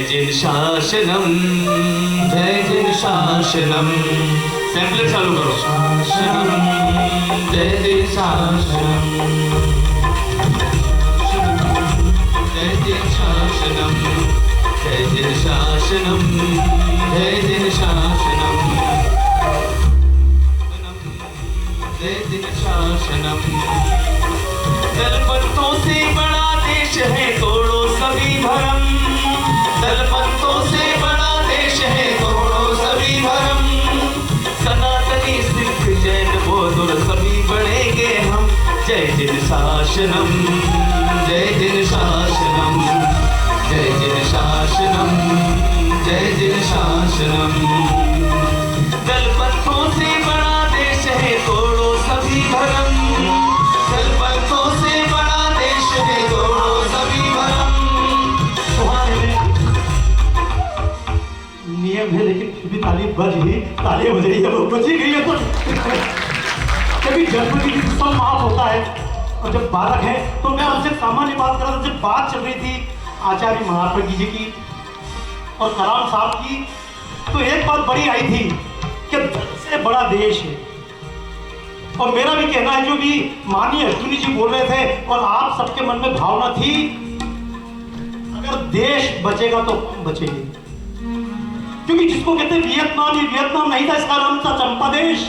जिन शासनम, जय जिन शासनम। सैंपलर चालू करो। शासनम, जय जिन शासनम, जय जिन शासनम, जय जिन शासनम, जय जिन शासनम, जय जिन शासनम। दलपतों से बड़ा देश है, तोड़ो सभी भरम। दलपतों से बड़ा देश है, तोड़ो सभी भरम। सनातनी सिख जैन बौद्ध सभी बढ़ेंगे हम। जय जिन शासनम, जय जिन शासनम, जय जिन शासनम, जय जिन शासनम। दलपतों से बड़ा देश है, तोड़ो सभी भरम। दलपतों से बड़ा देश है, तोड़ो सभी भरम। नियम है लेकिन फिर भी ताली बज ही, ताली बज रही है, वो बजी गई है। तो कभी जनवरी की सब माफ होता है। और जब बालक है तो मैं उनसे सामान्य बात कर रहा था। जब बात चल रही थी आचार्य महात्मा जी की और कलाम साहब की, तो एक बात बड़ी आई थी कि सबसे बड़ा देश है। और मेरा भी कहना है, जो भी माननीय अश्विनी जी बोल रहे थे और आप सबके मन में भावना थी, अगर देश बचेगा तो हम बचेंगे। क्योंकि जिसको कहते हैं वियतनाम, ये वियतनाम नहीं था, इसका नाम था चंपा देश।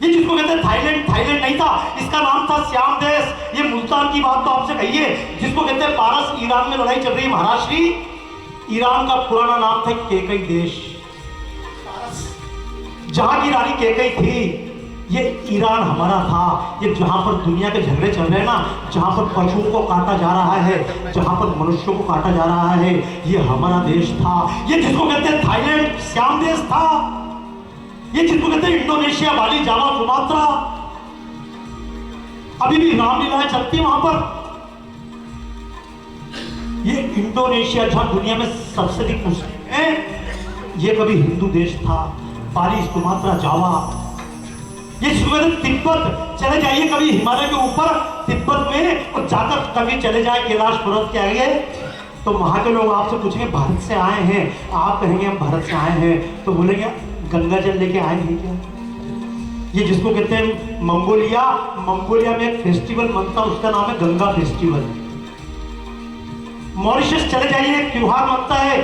ये जिसको कहते हैं थाईलैंड, थाईलैंड नहीं था, इसका नाम था श्याम देश। ये मुल्तान की बात तो आपसे कहिए। जिसको कहते हैं पारस, ईरान में लड़ाई चल रही है, महाराष्ट्री, ईरान का पुराना नाम था केकई देश। जहां की रानी केकई थी, ये ईरान हमारा था। ये जहां पर दुनिया के झगड़े चल रहे हैं ना, जहां पर पशुओं को काटा जा रहा है, जहां पर मनुष्यों को काटा जा रहा है, ये हमारा देश था। ये जिसको कहते हैं थाईलैंड, श्याम देश था। ये जिसको कहते हैं इंडोनेशिया, बाली, जावा, सुमात्रा, अभी भी रामलीलाएं चलती है वहां पर। ये इंडोनेशिया जहां दुनिया में सबसे अधिक मुस्लिम है, ये कभी हिंदू देश था। बाली, सुमात्रा, जावा, ये तिब्बत, चले जाइए कभी हिमालय के ऊपर तिब्बत में, और जाकर कभी चले जाए कैलाश पर्वत के आगे, तो वहां के लोग आपसे पूछेंगे भारत से आए हैं, आप कहेंगे हम भारत से आए हैं, तो बोलेंगे गंगा जल लेके आए हैं क्या? ये जिसको कहते हैं मंगोलिया, मंगोलिया में एक फेस्टिवल मनता है, उसका नाम है गंगा फेस्टिवल। मॉरिशस चले जाइए, एक त्योहार मनता है,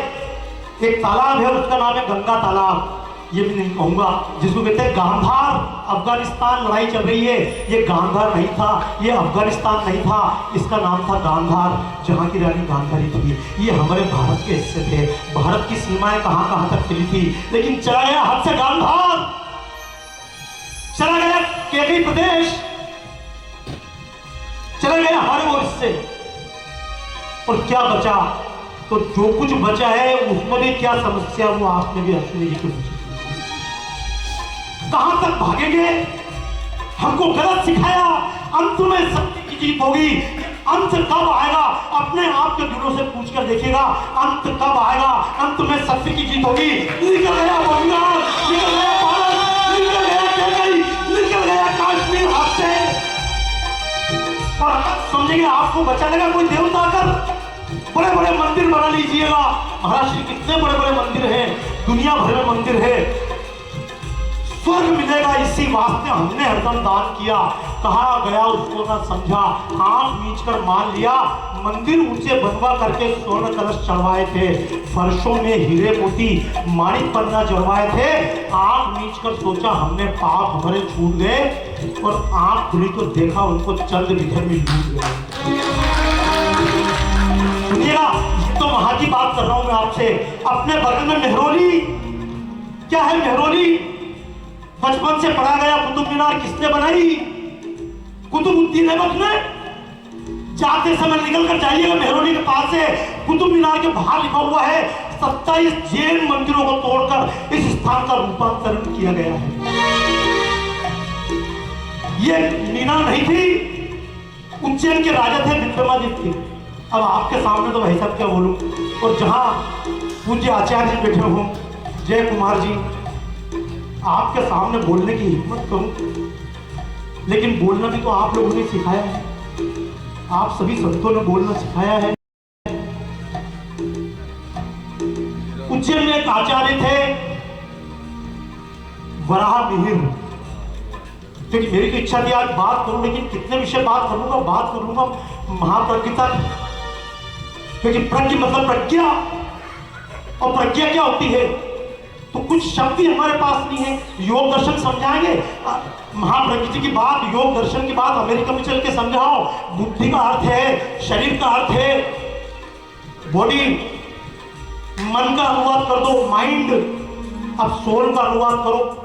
एक तालाब है, उसका नाम है गंगा तालाब। ये भी नहीं कहूंगा। जिसको कहते हैं गांधार, अफगानिस्तान लड़ाई चल रही है, ये गांधार नहीं था, ये अफगानिस्तान नहीं था, इसका नाम था गांधार, जहां की रानी गांधारी थी। ये हमारे भारत के हिस्से थे। भारत की सीमाएं कहां कहां तक फैली थी, लेकिन चला गया हाथ से गांधार, चला गया केकई प्रदेश, चले गए हमारे वो हिस्से। और क्या बचा? तो जो कुछ बचा है उसमें भी क्या समस्या, वो आपने भी अश्विनी जी को पूछी। कहां तक भागेंगे? हमको गलत सिखाया, अंत में सत्य की जीत होगी। अंत कब आएगा? अपने आप के दिलों से पूछ कर देखिएगा, अंत कब आएगा? अंत में सत्य की जीत होगी। निकल गया बंगाल, निकल गया भारत, निकल गया केकई, निकल गया कश्मीर हाथ से। और समझेंगे आपको बचा लेगा कोई देवता कर? बड़े बड़े मंदिर बना लीजिएगा। महाराष्ट्र कितने बड़े बड़े मंदिर हैं, दुनिया भर में मंदिर है। स्वर्ग मिलेगा इसी वास्ते हमने हरदम दान किया। कहा गया उसको ना समझा, आंख मीच कर मान लिया। मंदिर ऊंचे बनवा करके स्वर्ण कलश चढ़वाए थे, फर्शों में हीरे मोती माणिक पन्ना जड़वाए थे। आंख मीच कर सोचा हमने पाप हमारे छूट गए, और आंख खुली तो देखा उनको चंद विधर में लूट गए। सुनिएगा, तो वहां की बात कर रहा हूं मैं आपसे। अपने बगल में मेहरौली, क्या है मेहरौली? बचपन से पढ़ा गया। कुतुब मीनार किसने बनाई? कुतुबुद्दीन ऐबक ने। जाते समय निकल कर जाइएगा मेहरौली के पास से, कुतुब मीनार के बाहर लिखा हुआ है 27 जैन मंदिरों को तोड़कर इस स्थान का रूपांतरण किया गया है। ये मीनार नहीं थी, उज्जैन के राजा थे विक्रमादित्य। अब आपके सामने तो भाई साहब क्या बोलूं। और जहां पूज्य आचार्य जी बैठे हो, जय कुमार जी, आपके सामने बोलने की हिम्मत करूं, लेकिन बोलना भी तो आप लोगों ने सिखाया है, आप सभी संतों ने बोलना सिखाया है। उज्जैन में एक आचार्य थे वराह मिहिर, क्योंकि मेरी तो इच्छा थी आज बात करूं, लेकिन कितने विषय बात करूंगा, बात करूंगा महाप्रज्ञ तक, क्योंकि प्रज्ञ मतलब प्रज्ञा, और प्रज्ञा क्या होती है, तो कुछ शब्द ही हमारे पास नहीं है। योग दर्शन समझाएंगे, महाप्रज्ञ जी की बात, योग दर्शन की बात अमेरिका में चल के समझाओ। बुद्धि का अर्थ है, शरीर का अर्थ है बॉडी, मन का अनुवाद कर दो माइंड, अब सोल का अनुवाद करो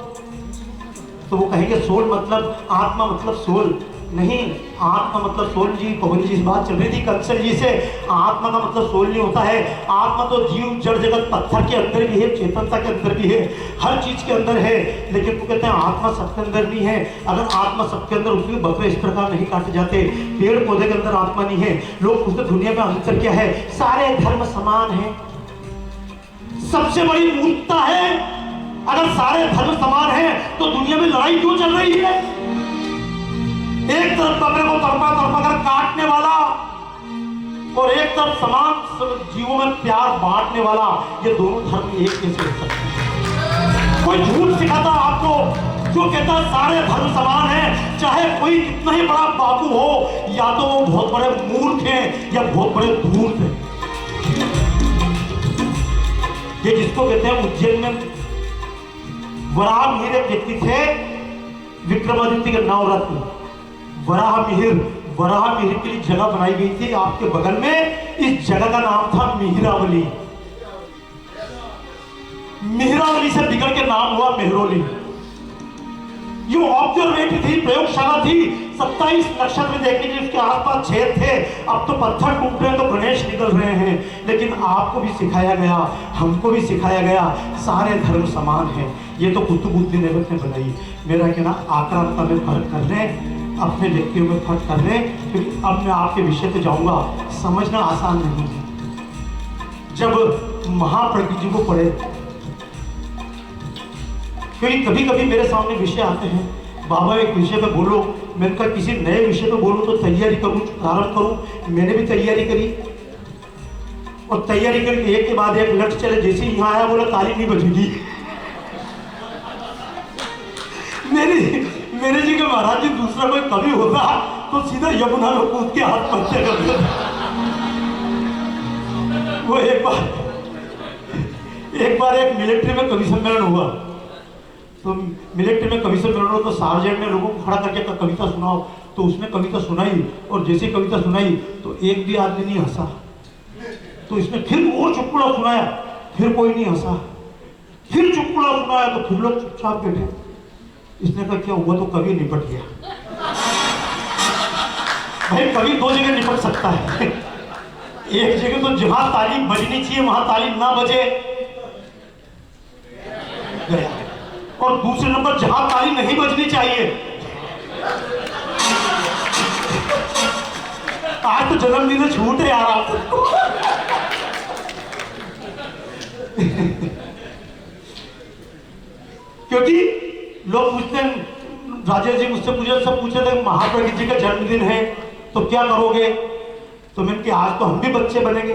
तो वो कहेंगे सोल मतलब आत्मा, मतलब सोल नहीं, आत्मा मतलब सोल जी। पवन जी इस बात चल रही थी कंसल जी से, आत्मा का मतलब सोल नहीं होता है। आत्मा तो जीव जड़ जगत पत्थर के अंदर भी है, चेतनता के अंदर भी है, हर चीज के अंदर है, लेकिन वो कहते हैं आत्मा सबके अंदर नहीं है। अगर आत्मा सबके अंदर होती, बकरे इस प्रकार नहीं काटे जाते, पेड़ पौधे के अंदर आत्मा नहीं है। लोग पूछते दुनिया में अंतर क्या है, सारे धर्म समान है। सबसे बड़ी मूर्खता है, अगर सारे धर्म समान हैं तो दुनिया में लड़ाई क्यों चल रही है? एक तरफ बकरे को तड़पा तड़पा कर काटने वाला और एक तरफ समान जीवों में प्यार बांटने वाला, ये दोनों धर्म एक कैसे हो सकते हैं? कोई झूठ सिखाता आपको जो कहता सारे धर्म समान हैं, चाहे कोई कितना ही बड़ा बाबू हो, या तो वो बहुत बड़े मूर्ख हैं या बहुत बड़े धूर्त हैं। ये जिसको कहते हैं उज्जैन में वराह मिहिर एक व्यक्ति थे, विक्रमादित्य के नवरत्न वराह मिहिर। वराह मिहिर के लिए जगह बनाई गई थी आपके बगल में, इस जगह का नाम था मिहिरावली। मिहिरावली से बिगड़ के नाम हुआ मेहरौली। ये ऑब्जर्वेटरी थी, प्रयोगशाला थी, 27 नक्षत्र देखने के लिए उसके आसपास छेद थे। अब तो पत्थर टूट रहे हैं तो गणेश निकल रहे हैं, लेकिन आपको भी सिखाया गया, हमको भी सिखाया गया, सारे धर्म समान हैं। ये तो कुतुबुद्दीन ऐबक ने बनाई। मेरा कहना आक्रामकता में फर्क कर रहे हैं, अपने व्यक्तियों में फर्क कर रहे हैं, क्योंकि अब मैं आपके विषय पे जाऊंगा। समझना आसान नहीं है जब महाप्रज्ञ जी को पढ़े, क्योंकि कभी कभी मेरे सामने विषय आते हैं, बाबा एक विषय पे बोलो, मैंने कहा किसी नए विषय पे बोलो तो तैयारी करूं, प्रारंभ करूं। मैंने भी तैयारी करी और तैयारी करके एक के बाद एक लट चले, जैसे ही यहाँ आया बोला ताली नहीं बजेगी। मेरे जी के महाराज जी दूसरा कोई कवि होता तो सीधा यमुना में कूद के हाथ पत्ते करते। वो एक बार एक मिलिट्री में कवि सम्मेलन हुआ, तो मिलिट्री में कवि सम्मेलन हुआ तो सार्जेंट ने लोगों को खड़ा करके कविता सुनाओ, तो उसने कविता सुनाई, और जैसे कविता सुनाई तो एक भी आदमी नहीं हंसा। तो इसने फिर और चुटकुला सुनाया, फिर कोई नहीं हंसा, फिर चुटकुला सुनाया तो फिर लोग चुपचाप बैठे। इसने कहा क्या हुआ, तो कवि निपट गया। भाई कवि दो जगह निपट सकता है, एक जगह तो जहां ताली बजनी चाहिए वहां ताली ना बजे गया, और दूसरे नंबर जहां ताली नहीं बजनी चाहिए। आज तो जन्मदिन छूट है यार आपको। क्योंकि लोग पूछते हैं, राजेश जी मुझसे पूछे, सब पूछे थे महाप्रज्ञ जी का जन्मदिन है तो क्या करोगे, तो मैंने कहा आज तो हम भी बच्चे बनेंगे,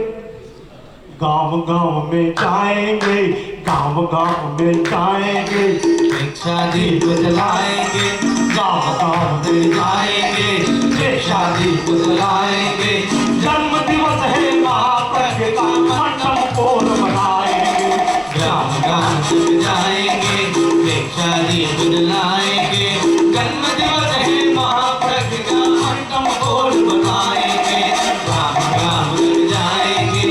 गांव गांव में जाएंगे, गांव गांव में जाएंगे, भिक्षा दीप जलाएंगे, गांव गांव में जाएंगे, भिक्षा दीप जलाएंगे, जन्म दिवस है महाप्रज्ञ का, मंडप पोल बनाएंगे, ग्राम ग्राम तक जाएंगे, भिक्षा दीप जलाएंगे, जन्म दिवस है महाप्रज्ञ का, मंडप पोल बनाएंगे, ग्राम ग्राम तक जाएंगे।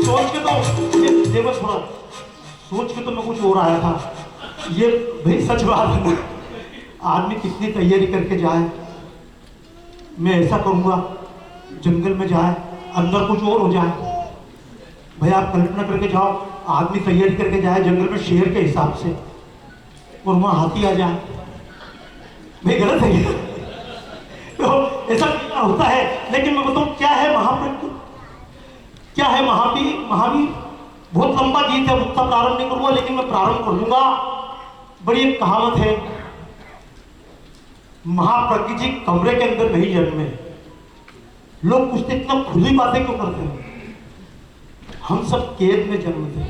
सोच के तो ये बस थोड़ा सोच के तो मैं कुछ और आया था, ये भाई सच बात है। आदमी कितनी तैयारी करके जाए, मैं ऐसा करूंगा, जंगल में जाए अंदर कुछ और हो जाए। भाई आप कल्पना करके जाओ, आदमी तैयारी करके जाए जंगल में शेर के हिसाब से, और वहां हाथी आ जाए, भाई गलत है ये। तो ऐसा होता है। लेकिन मैं बताऊं क्या है महाप्रज्ञ, क्या है महावीर। महावीर बहुत लंबा गीत है, उतना प्रारंभ नहीं करूंगा, लेकिन मैं प्रारंभ कर दूंगा। बड़ी एक कहावत है, महाप्रज्ञ जी कमरे के अंदर नहीं जन्मे। लोग पूछते इतना खुली बातें क्यों करते हैं। हम सब कैद में जन्म थे,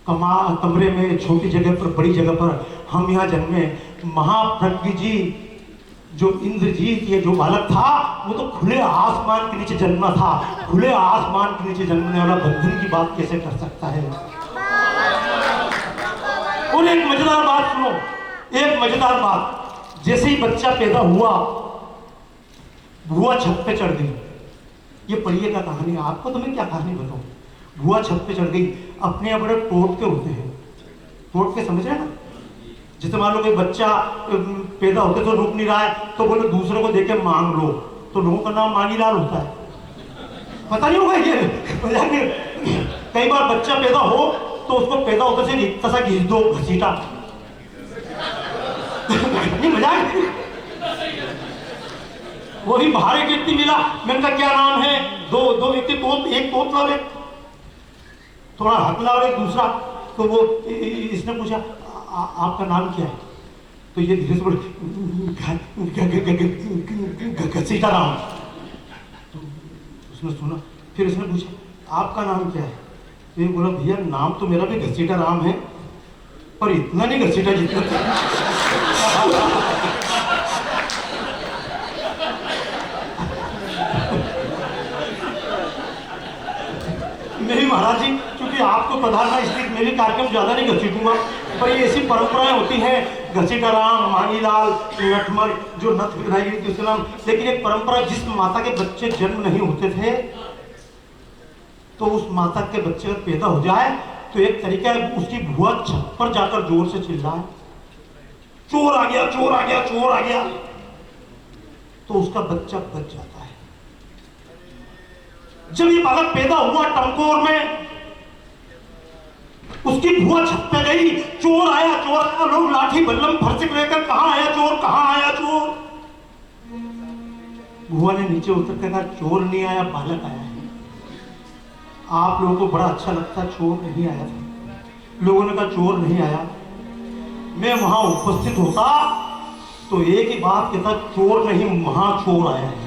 कमरे में, छोटी जगह पर, बड़ी जगह पर हम यहाँ जन्मे। महाप्रज्ञ जी जो इंद्रजीत ये जो बालक था वो तो खुले आसमान के नीचे जन्मा था। खुले आसमान के नीचे जन्मने वाला बंधन की बात कैसे कर सकता है? और एक मजेदार बात सुनो, एक मजेदार बात। जैसे ही बच्चा पैदा हुआ, बुआ छत पे चढ़ गई। ये पढ़िएगा कहानी, आपको तो मैं क्या कहानी बताऊं। बुआ छत पे चढ़ गई। अपने यहाँ बड़े टोटके होते हैं, टोटके समझ रहे हैं ना? जैसे मान लो कोई बच्चा पैदा होते तो रुक नहीं रहा है तो बोले दूसरे को देके मांग लो, तो लोगों का नाम मांगीलाल होता है। पता नहीं होगा ये? कई बार बच्चा पैदा हो तो उसको पैदा होते से इतना सा घिस दो, घसीटा। नहीं मजाक। वही बाहर एक व्यक्ति मिला, मैंने कहा क्या नाम है? दो व्यक्ति, एक तोतला और एक थोड़ा हकला और एक दूसरा। तो वो इसने पूछा आपका नाम क्या है? तो ये धीरे से बोले घसीटा राम। तो उसने सुना, फिर उसने पूछा आपका नाम क्या है? तो ये बोला भैया नाम तो मेरा भी घसीटा राम है, पर इतना नहीं घसीटा जितना। नहीं महाराज जी, क्योंकि आपको प्रधान है इसलिए मेरे कार्यक्रम ज्यादा नहीं घसीटूंगा, पर ये ऐसी परंपराएं होती हैं, घसीटा राम, मांगीलाल, लक्ष्मण, जो नथ बनाई गई थी उसका नाम। लेकिन एक परंपरा, जिस माता के बच्चे जन्म नहीं होते थे तो उस माता के बच्चे अगर पैदा हो जाए तो एक तरीका है, उसकी बुआ छत पर जाकर जोर से चिल्लाए चोर आ गया, चोर आ गया, चोर आ गया, तो उसका बच्चा बच जाता है। जब ये बालक पैदा हुआ टंकोर में, उसकी बुआ छत पे गई, चोर आया, चोर आया। लोग लाठी बल्लम फरसिक लेकर कहां आया चोर, कहां आया चोर। बुआ ने नीचे उतर कर कहा चोर नहीं आया, बालक आया है। आप लोगों को बड़ा अच्छा लगता चोर नहीं आया था। लोगों ने कहा चोर नहीं आया। मैं वहां उपस्थित होता तो एक ही बात कहता, चोर नहीं महाचोर आया है।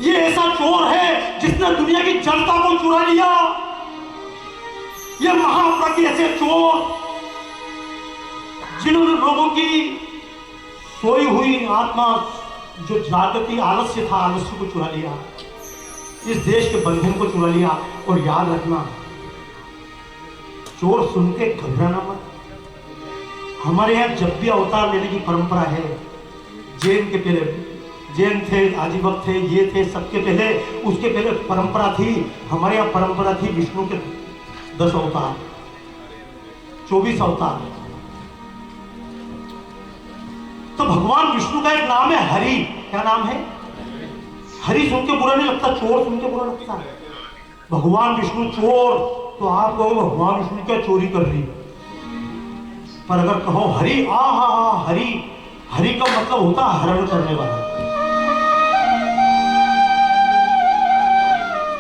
ये ऐसा चोर है जिसने दुनिया की जनता को चुरा लिया। ये महाप्रज्ञ ऐसे चोर जिन्होंने लोगों की सोई हुई आत्मा, जो जागृति आलस्य था, आलस्य को चुरा लिया, इस देश के बंधन को चुरा लिया। और याद रखना, चोर सुन के घबराना मत। हमारे यहाँ जब भी अवतार लेने की परंपरा है, जैन के पहले जैन थे, आजीवक थे, ये थे, सबके पहले, उसके पहले परंपरा थी। हमारे यहाँ परंपरा थी विष्णु के 10 अवतार, 24 अवतार। तो भगवान विष्णु का एक नाम है हरि। क्या नाम है? हरि सुन के बुरा नहीं लगता, चोर सुन के बुरा लगता है। भगवान विष्णु चोर, तो आप कहो भगवान विष्णु क्या चोरी कर रही। पर अगर कहो हरि, आ हरि, हरि का मतलब होता है हरण करने वाला।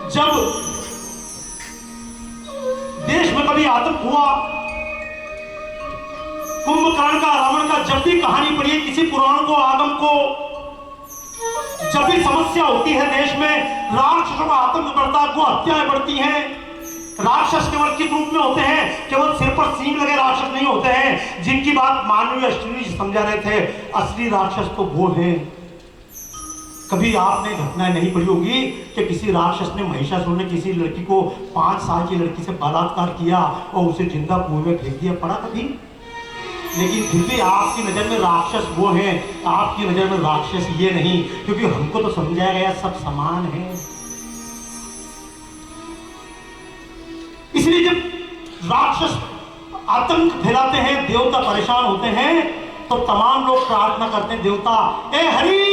जब देश में कभी आतंक हुआ, कुंभकर्ण का, रावण का, जब भी कहानी पढ़ी है किसी पुराण को, आगम को, जब भी समस्या होती है देश में, राक्षसों का आतंक बढ़ता है, गो हत्याएं बढ़ती हैं। राक्षस केवल किस रूप में होते हैं? केवल सिर पर सींग लगे राक्षस नहीं होते हैं, जिनकी बात मानवीय अष्टमी समझा रहे थे। असली राक्षस तो वो हैं। कभी आपने घटनाएं नहीं पढ़ी होगी कि किसी राक्षस ने, महिषासुर ने किसी लड़की को, 5 साल की लड़की से बलात्कार किया और उसे जिंदा कुएं में फेंक दिया, पढ़ा कभी? लेकिन फिर भी आपकी नजर में राक्षस वो हैं, आपकी नजर में राक्षस ये नहीं, क्योंकि हमको तो समझाया गया सब समान है। इसलिए जब राक्षस आतंक फैलाते हैं, देवता परेशान होते हैं, तो तमाम लोग प्रार्थना करते हैं, देवता ए हरि,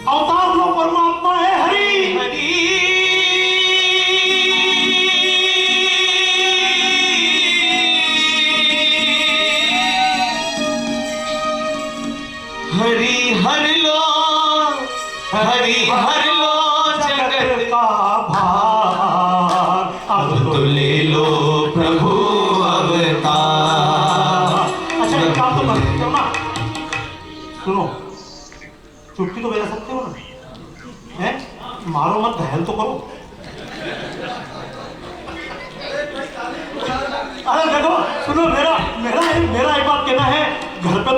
अवतार लो परमात्मा है हरि, हरि हरि हर लो, हरि हर लो जगत का भार, अब तो ले लो प्रभु अवतार। अच्छा एक काम तो करते हो ना, सुनो, चुटकी तो बजा सकते हो ना, मारो मत, घायल तो करो। अरे देखो सुनो, मेरा मेरा मेरा एक बात कहना है, घर पे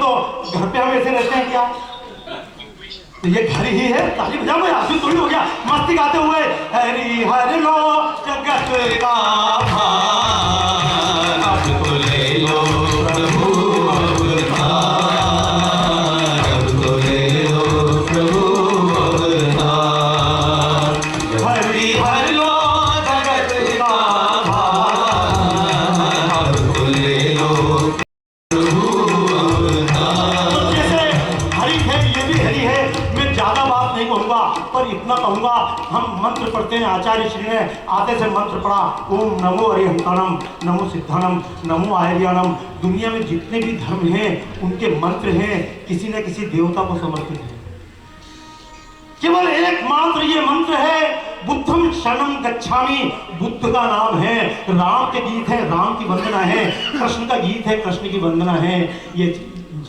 हम ऐसे रहते हैं क्या? तो ये घर ही है, ताली बजा, मैं आंसू थोड़ी हो गया मस्ती गाते हुए। हरि हरि लो जगत का भार, अब तो ले लो प्रभु अवतार, अब तो ले लो प्रभु अवतार। हरि हरि लो जगत का भार, अब तो ले लो प्रभु अवतार। तो जैसे हरि है, ये भी हरि है। मैं ज्यादा बात नहीं कहूंगा, पर इतना कहूंगा, हम मंत्र पढ़ते हैं, आचार्य श्री ने आते से मंत्र पढ़ा, ओम नमो अरिहंताणम, नमो सिद्धानम, नमो आर्याणम। दुनिया में जितने भी धर्म हैं उनके मंत्र हैं, किसी न किसी देवता को समर्पित है। केवल एकमात्र ये मंत्र है, बुद्धम शरणम गच्छामि, बुद्ध का नाम है, राम के गीत है, राम की वंदना है, कृष्ण का गीत है, कृष्ण की वंदना है। ये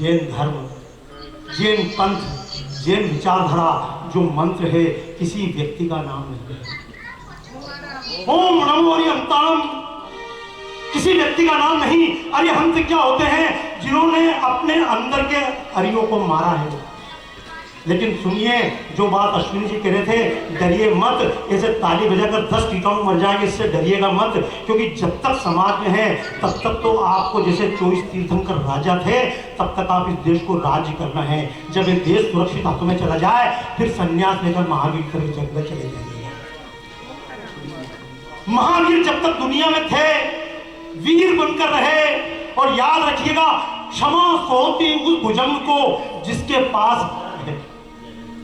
जैन धर्म, जैन पंथ, जैन विचारधारा जो मंत्र है, किसी व्यक्ति का नाम नहीं है। ओम नमो अरिहंताणम किसी व्यक्ति का नाम नहीं। अरिहंत क्या होते हैं? जिन्होंने अपने अंदर के अरियों को मारा है। लेकिन सुनिए, जो बात अश्विनी जी कह रहे थे, डरिए मत, ऐसे ताली बजाकर 10 कीटाणु मर जाएंगे, इससे डरिएगा मत। क्योंकि जब तक समाज में है तब तक तो आपको, जैसे 24 तीर्थंकर राजा थे, तब तक आप इस देश को राज्य करना है। जब ये देश सुरक्षित हाथों में चला जाए, फिर संन्यास लेकर महावीर के जंगल में चले जाएंगे। महावीर जब तक दुनिया में थे, वीर बनकर रहे। और याद रखिएगा, क्षमा सोती उस भुजंग को जिसके पास।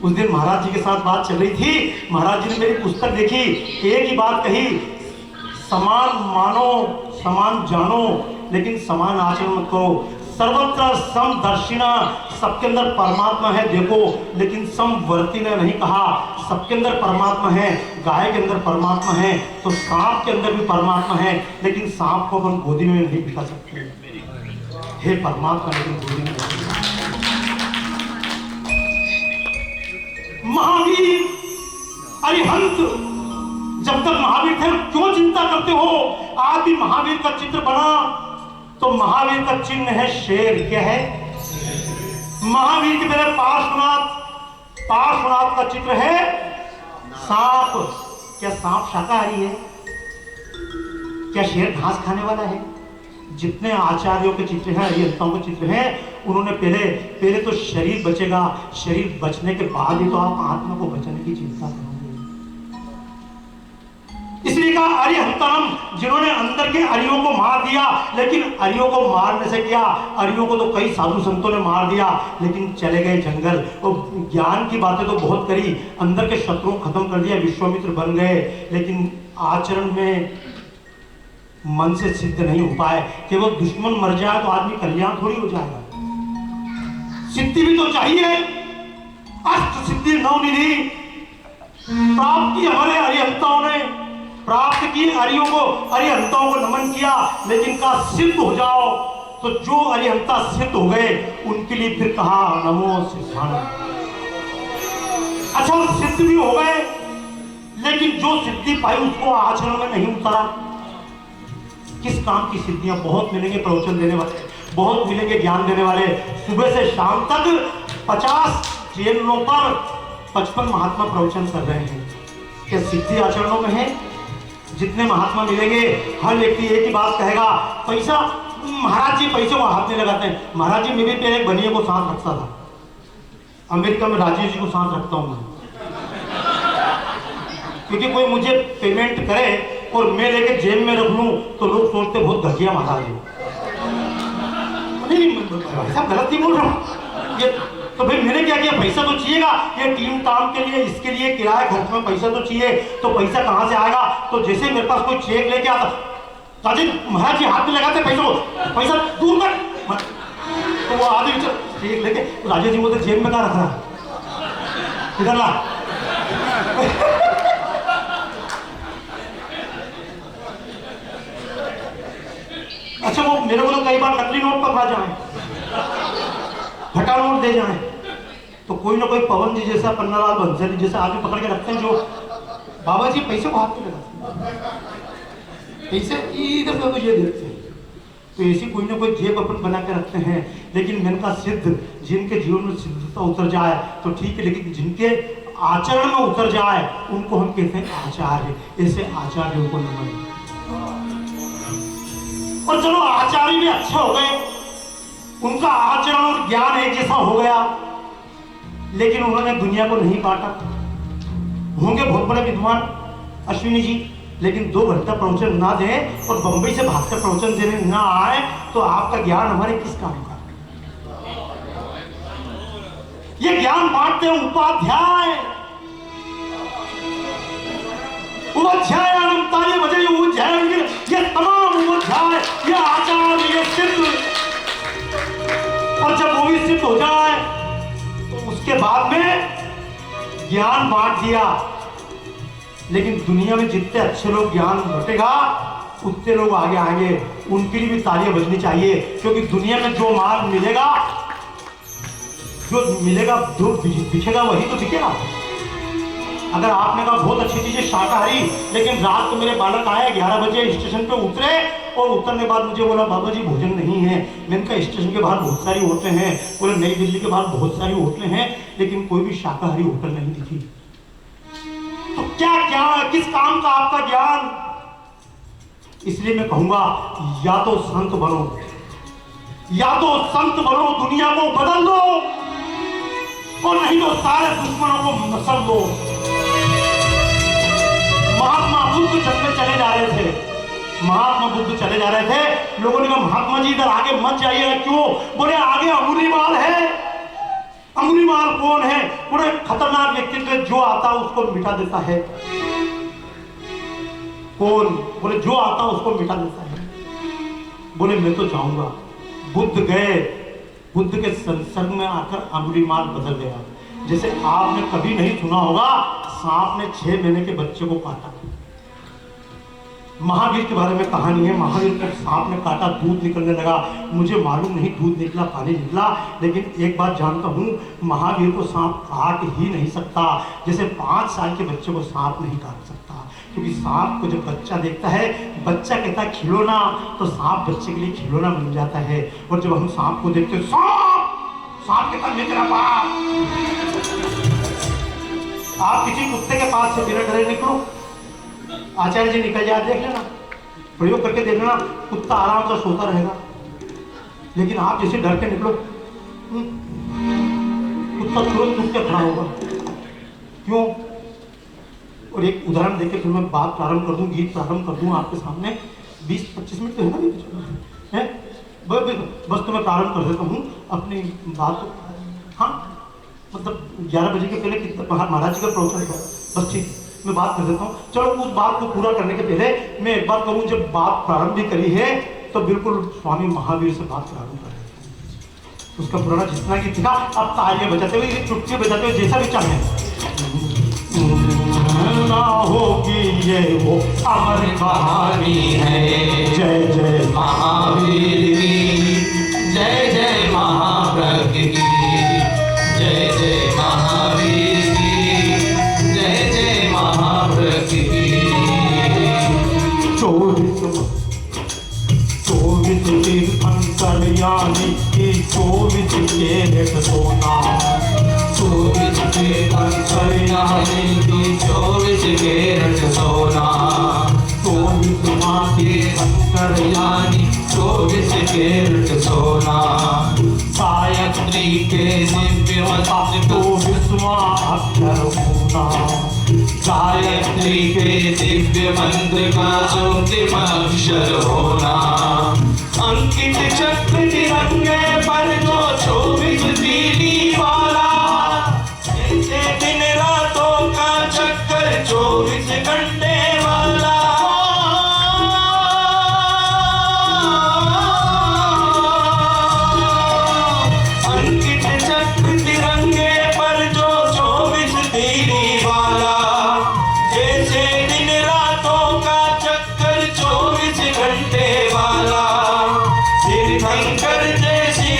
उस दिन महाराज जी के साथ बात चल रही थी, महाराज जी ने मेरी पुस्तक देखी, एक ही बात कही, समान मानो, समान जानो, लेकिन समान आचरण मत करो। सर्वत्र समदर्शिना, सबके अंदर परमात्मा है देखो, लेकिन समवर्ती ने नहीं कहा। सबके अंदर परमात्मा है, गाय के अंदर परमात्मा है, तो सांप के अंदर भी परमात्मा है, लेकिन सांप को अपन गोदी में नहीं बिठा सकते। हे परमात्मा, लेकिन गोदी में नहीं। महावीर अरिहंत जब तक महावीर थे, क्यों चिंता करते हो? आज भी महावीर का चित्र बना तो महावीर का चिन्ह है शेर। क्या है? महावीर के मेरे पार्श्वनाथ का चित्र है सांप। क्या सांप शाकाहारी है? क्या शेर घास खाने वाला है? जितने आचार्यों के चित्र हैं, अरिहंतों के चित्र हैं, उन्होंने पहले तो शरीर बचेगा, शरीर बचने के बाद ही तो आप आत्मा को बचाने की चिंता करोगे। इसलिए कहा अरिहंताणम, जिन्होंने अंदर के अरियों को मार दिया। लेकिन अरियों को मारने से क्या, अरियों को तो कई साधु संतों ने मार दिया, लेकिन चले गए जंगल। और ज्ञान की बातें तो बहुत करी, अंदर के शत्रुओं को खत्म कर दिया, विश्वामित्र बन गए, लेकिन आचरण में मन से सिद्ध नहीं हो पाए। केवल दुश्मन मर जाए तो आदमी कल्याण थोड़ी हो जाएगा, सिद्धि भी तो चाहिए। अष्ट सिद्धि नवनिधि प्राप्त की हमारे अरिहंताओं ने, प्राप्त की अरिहंताओं को नमन किया, लेकिन कहा सिद्ध हो जाओ। तो जो अरिहंता सिद्ध हो गए, उनके लिए फिर कहा नमो सिद्धांत। अच्छा, वो सिद्ध भी हो गए, लेकिन जो सिद्धि पाई उसको आचरण में नहीं उतारा। किस काम की सिद्धियां? बहुत मिलेंगे प्रवचन देने वाले, बहुत मिलेंगे ज्ञान देने वाले। सुबह से शाम तक 50 चैनलों पर 55 महात्मा प्रवचन कर रहे हैं। क्या सिद्धि आचरणों में है? जितने महात्मा मिलेंगे, हर व्यक्ति एक ही बात कहेगा, पैसा, महाराज जी पैसे को हाथ में लगाते हैं। महाराज जी, मैं भी पहले एक बनिए को साथ रखता था, अमेरिका में राजीव जी को साथ रखता हूं मैं, क्योंकि कोई मुझे पेमेंट करे और मैं लेके जेब में रख लूं तो लोग सोचते बहुत घटिया महाराज है। नहीं, ऐसा गलत नहीं बोल रहा हूं। ये तो भाई मैंने क्या किया, पैसा तो चाहिएगा, ये टीम टाम के लिए, इसके लिए किराया खर्च में पैसा तो चाहिए, तो पैसा कहाँ से आएगा? तो जैसे मेरे पास कोई चेक लेके आता, राजीव महाराज जी हाथ में लगाते पैसा को, पैसा दूर तक, तो वो आदमी चेक लेके राजीव जी बोलते जेब में कहाँ रख रहा, इधर ला। अच्छा, वो मेरे को तो कई बार नकली नोट पकड़ा जाए, फटा नोट दे जाए, तो कोई ना कोई पवन जी जैसा, पन्नालाल बंसल जैसा आदमी पकड़ के रखते हैं, जो बाबा जी पैसे को हाथ में लगाते, पैसे इधर से तो ये देखते हैं, तो ऐसी कोई ना कोई जेब अपन बना के रखते हैं। लेकिन मैंने कहा सिद्ध, जिनके जीवन में सिद्धता उतर जाए तो ठीक है, लेकिन जिनके आचरण में उतर जाए उनको हम कहते हैं आचार्य। ऐसे आचार्यों को नमन। और चलो आचार्य भी अच्छे हो गए, उनका आचरण और ज्ञान एक जैसा हो गया, लेकिन उन्होंने दुनिया को नहीं बांटा। होंगे बहुत बड़े विद्वान अश्विनी जी, लेकिन 2 घंटा प्रवचन ना दें और बंबई से भागकर प्रवचन देने ना आए तो आपका ज्ञान हमारे किस काम का? ये ज्ञान बांटते हैं उपाध्याय, उपाध्याय ताली बजाइए, उपाध्याय, ये तमाम उपाध्याय, ये आचार्य, ये सिद्ध। और जब वो भी सिद्ध हो जाए तो उसके बाद में ज्ञान बांट दिया, लेकिन दुनिया में जितने अच्छे लोग ज्ञान बटेगा उतने लोग आगे आएंगे, उनके लिए भी तालियां बजनी चाहिए। क्योंकि दुनिया में जो माल मिलेगा, जो दिखेगा वही तो दिखेगा। अगर आपने कहा बहुत अच्छी चीज है शाकाहारी, लेकिन रात को मेरे बालक आए 11 बजे स्टेशन पे उतरे और उतरने के बाद मुझे बोला बाबा जी भोजन नहीं है। मैंने कहा स्टेशन के बाहर बहुत सारी होटलें हैं, बोले नई दिल्ली के बाहर बहुत सारी होटलें हैं, लेकिन कोई भी शाकाहारी होटल नहीं दिखी। तो क्या क्या किस काम का आपका ज्ञान? इसलिए मैं कहूंगा या तो संत बनो, या तो संत बनो, दुनिया को बदल दो, और नहीं तो सारे दुश्मनों को नसल दो। महात्मा बुद्ध जंगल चले जा रहे थे, महात्मा बुद्ध चले जा रहे थे, लोगों ने कहा महात्मा जी इधर आगे मत जाइएगा। क्यों? बोले आगे अंगुलीमाल है। अंगुलीमाल कौन है? बड़े खतरनाक व्यक्तित्व, जो आता उसको मिटा देता है। कौन? बोले जो आता उसको मिटा देता है। बोले मैं तो जाऊंगा। बुद्ध गए, बुद्ध के संसर्ग में आकर अंगुलीमाल बदल गया। जैसे आपने कभी नहीं सुना होगा सांप ने 6 महीने के बच्चे को काटा। महावीर के बारे में कहानी है, महावीर को सांप ने काटा, दूध निकलने लगा। मुझे मालूम नहीं दूध निकला पानी निकला, लेकिन एक बात जानता हूँ, महावीर को सांप काट ही नहीं सकता, जैसे 5 साल के बच्चे को सांप नहीं काट सकता। क्योंकि सांप को जब बच्चा देखता है, बच्चा कहता है खिलौना, तो सांप बच्चे के लिए खिलौना बन जाता है। और जब हम सांप को देखते हैं, सांप सांप कहता है मैं तेरा बाप। आप किसी कुत्ते के पास से बिना डरे निकलो, आचार्य जी निकल जाए, देख लेना, प्रयोग करके देख लेना, कुत्ता आराम से सोता रहेगा। लेकिन आप जैसे डर के निकलो, कुत्ता तुरंत उठ के खड़ा होगा। क्यों? और एक उदाहरण देके फिर मैं बात प्रारंभ कर दूं, गीत प्रारंभ कर दूं आपके सामने। 20-25 मिनट तो है ना, नहीं है? बस तो मैं प्रारंभ कर देता हूँ अपनी बात को। हाँ, मतलब 11 बजे के पहले कितना महाराज जी का प्रवचन है, बस ठीक, मैं बात कर देता हूँ। चलो उस बात को पूरा करने के पहले मैं एक बात करूँ, जब बात प्रारंभ भी करी है तो बिल्कुल स्वामी महावीर से बात प्रारंभ कर रहे, उसका पुराना जितना की था, अब तालियां बजाते हुए, चुटकी बजाते हुए, जैसा भी चाहे। ना होगी ये वो अमर कहानी है, जय जय महावीर की, जय जय महाप्रज्ञ की, जय जय महावीर की, जय जय महाप्रज्ञ की। 24 तीर्थंकरयानी की 24 कैरेट सोना, 24 तीर्थंकरयानी की 24 कैरेट सोना, 24 तीर्थंकरयानी 24 कैरेट सोना। गायत्री के दिव्य मंत्र को 24वां अक्षर होना, गायत्री के दिव्य मंत्र का अंतिम अक्षर होना। अंकित चक्र तिरंगे पर जो 24 तीली वाला, जैसे दिन रातों का चक्कर 24 घंटे वाला। अंकित चक्र तिरंगे पर जो 24 तीली वाला, जैसे दिन रातों का चक्कर 24 घंटे वाला। तीर्थंकर जैसी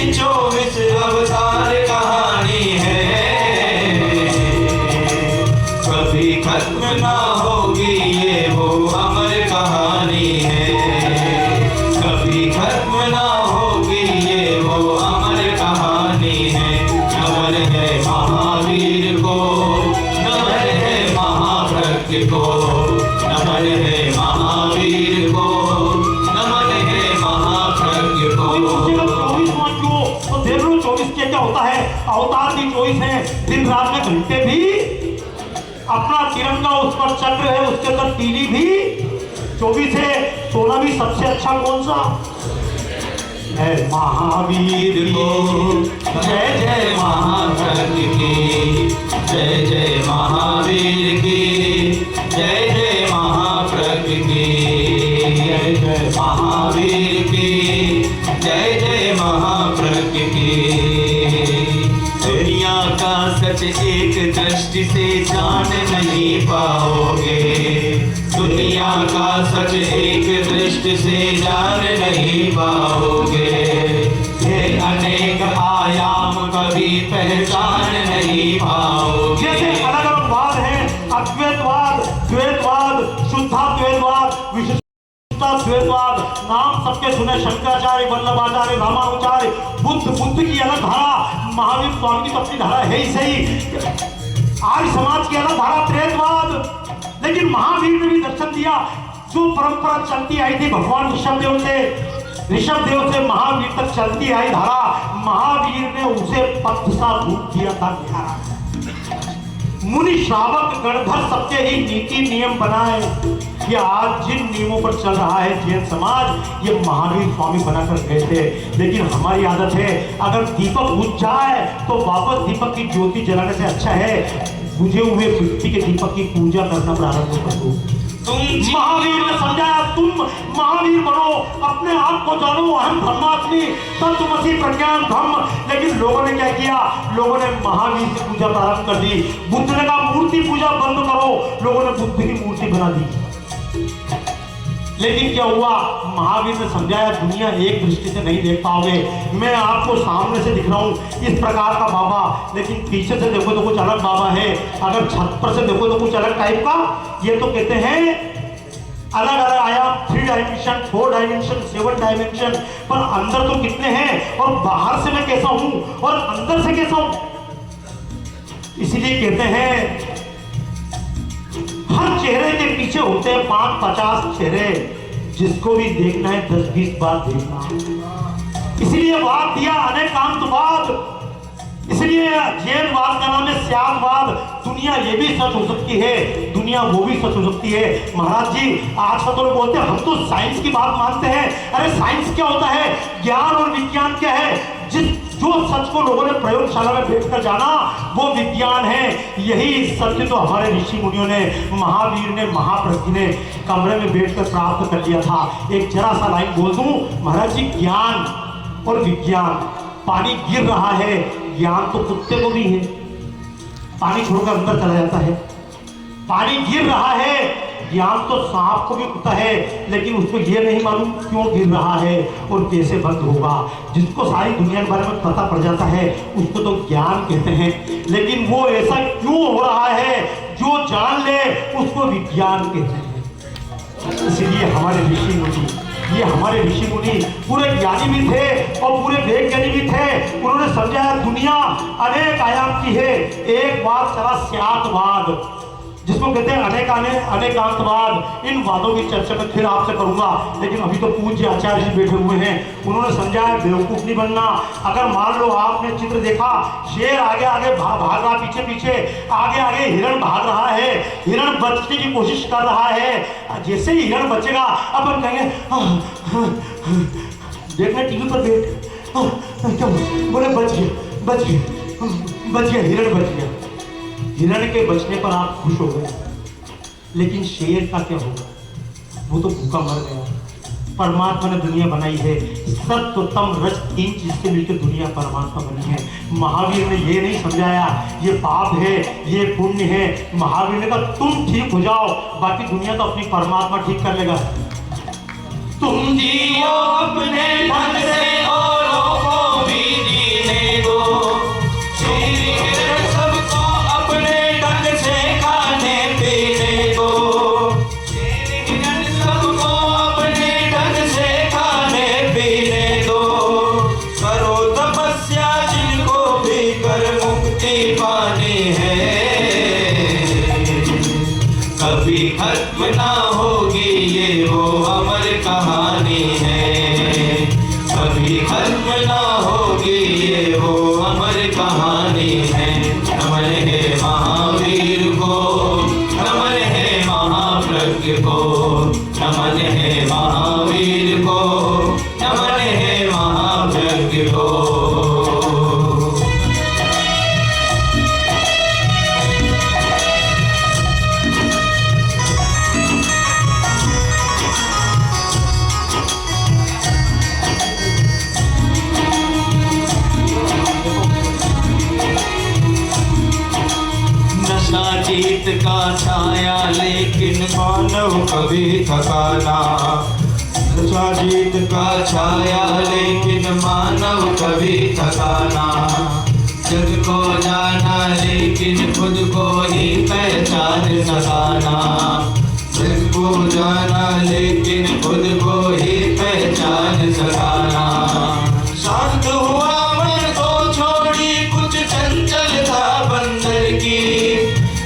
कभी खत्म ना होगी, ये वो अमर कहानी है। नमन है महावीर को, नमन है महाभक्त को, नमन है महावीर को, नमन है महाप्रज्ञ को। 24 तो देख लो 24 क्या होता है, अवतार भी 24 है, दिन रात में घंटे भी, अपना तिरंगा उस पर चक्र है, उसके अंदर तीली भी 24 है। 16 भी सबसे अच्छा कौन सा है? महावीर को जय जय महाप्रज्ञ की, जय जय महावीर की, जय जय महाप्रज्ञ की, जय जय महावीर की, जय जय महाप्रज्ञ की। दुनिया का सच एक दृष्टि से जान नहीं पाओगे, दुनिया का सच एक दृष्टि से जान नहीं पाओगे। ये अनेक आयाम कभी पहचान नहीं पाओगे। जैसे अलग अलग वाद है, अद्वैतवाद, द्वैतवाद, शुद्धाद्वैतवाद, विशिष्टाद्वैतवाद, नाम सबके सुने, शंकराचार्य, वल्लभाचार्य, रामानुचार्य, बुद्ध की अलग धारा, महावीर स्वामी की तो अपनी धारा है ही सही, आर्य समाज की अलग धारा त्रैतवाद। लेकिन महावीर ने भी दर्शन दिया, जो परंपरा चलती आई थी भगवान ऋषभ देव से महावीर तक चलती आई धारा, महावीर ने उसे पथ सा रूप दिया था। मुनि श्रावक गणधर सबके ही नीति नियम बनाए कि आज जिन नियमों पर चल रहा है जैन समाज, ये महावीर स्वामी बनाकर गए थे। लेकिन हमारी आदत है, अगर दीपक बुझ जाए तो वापस दीपक की ज्योति जलाने से अच्छा है बुझे हुए मिट्टी के दीपक की पूजा करना प्रारंभ कर दो। महावीर ने समझाया, तुम महावीर बनो, अपने आप को जानो, अहम ब्रह्मास्मि तत्त्वमसि प्रज्ञान ब्रह्म। लेकिन लोगों ने क्या किया? लोगों ने महावीर की पूजा प्रारंभ कर दी। बुद्ध ने कहा मूर्ति पूजा बंद करो, लोगों ने बुद्ध की मूर्ति बना दी। लेकिन क्या हुआ? महावीर ने समझाया, दुनिया एक दृष्टि से नहीं देख पाओगे, मैं आपको सामने से दिख रहा हूं इस प्रकार का बाबा, लेकिन पीछे से देखो तो कुछ अलग बाबा है, अगर छत पर से देखो तो कुछ अलग टाइप का। ये तो कहते हैं अलग अलग आयाम, 3 डायमेंशन, 4 डायमेंशन, 7 डायमेंशन, पर अंदर तो कितने हैं, और बाहर से मैं कैसा हूं और अंदर से कैसा हूं। इसीलिए कहते हैं हर चेहरे के पीछे होते हैं 5-50 चेहरे, जिसको भी देखना है 10-20 बार देखना। इसलिए वाद दिया अनेकांतवाद, इसलिए जैनवाद का नाम है स्यादवाद। दुनिया ये भी सच हो सकती है, दुनिया वो भी सच हो सकती है। महाराज जी आज तो लोग बोलते हैं हम तो साइंस की बात मानते हैं। अरे साइंस क्या होता है? ज्ञान और विज्ञान क्या है? जो सच को लोगों ने प्रयोगशाला में बैठकर जाना वो विज्ञान है। यही सत्य तो हमारे ऋषि मुनियों ने, महावीर ने, महाप्रज्ञ ने कमरे में बैठकर प्राप्त कर लिया था। एक जरा सा लाइन बोल दूं महाराज जी, ज्ञान और विज्ञान, पानी गिर रहा है, ज्ञान तो कुत्ते को भी है, पानी छोड़कर अंदर चला जाता है। पानी गिर रहा है, ज्ञान तो सांप को भी होता है, लेकिन उसको ये नहीं मालूम क्यों गिर रहा है और कैसे बंद होगा। जिसको सारी दुनिया के बारे में पता पड़ जाता है उसको तो ज्ञान कहते हैं, लेकिन वो ऐसा क्यों हो रहा है जो जान ले उसको विज्ञान कहते हैं। इसलिए हमारे ऋषि मुनि, ये हमारे ऋषि मुनि पूरे ज्ञानी भी थे और पूरे वैज्ञानिक भी थे। उन्होंने समझाया दुनिया अनेक आयाम की है। एक बात चला स्यादवाद, जिसको कहते हैं अनेकांतवाद। इन वादों की चर्चा में फिर आपसे करूंगा, लेकिन अभी तो पूज्य आचार्य जी बैठे हुए हैं, उन्होंने समझाया बेवकूफ नहीं बनना। अगर मान लो आपने चित्र देखा, शेर आगे आगे भाग रहा, पीछे पीछे, आगे आगे हिरण भाग रहा है, हिरण बचने की कोशिश कर रहा है। जैसे ही हिरण बचेगा अपन कहेंगे देखना टीवी पर बैठ, बोले बच गया, हिरण बच गया। हिरण के बचने पर आप खुश हो गए, लेकिन शेर का क्या होगा? वो तो भूखा मर गया। परमात्मा ने दुनिया बनाई है, सत्य तम रज 3 चीज से मिलकर दुनिया परमात्मा बनी है। महावीर ने ये नहीं समझाया ये पाप है, ये पुण्य है। महावीर ने कहा तुम ठीक हो जाओ, बाकी दुनिया तो अपनी परमात्मा ठीक कर लेगा। तुम जियो अपने ढंग से औरों को भी जीने दो, सबको अपने ढंग से खाने पीने दो, सबको अपने ढंग से खाने कभी खत्म ना होगी, ये वो अमर कहानी है। नमन है महावीर को, नमन है महाप्रज्ञ को, नमन है महावीर को, नमन है महाप्रज्ञ को। जीत का छाया लेकिन मानव कभी थकाना, नशा जीत का छाया लेकिन मानव कभी थकाना। जग को जाना लेकिन खुद को ही पहचान सकाना, जग को जाना लेकिन खुद को ही पहचान सकाना। शांत हुआ मन को छोड़ी कुछ चंचल था बंदर की,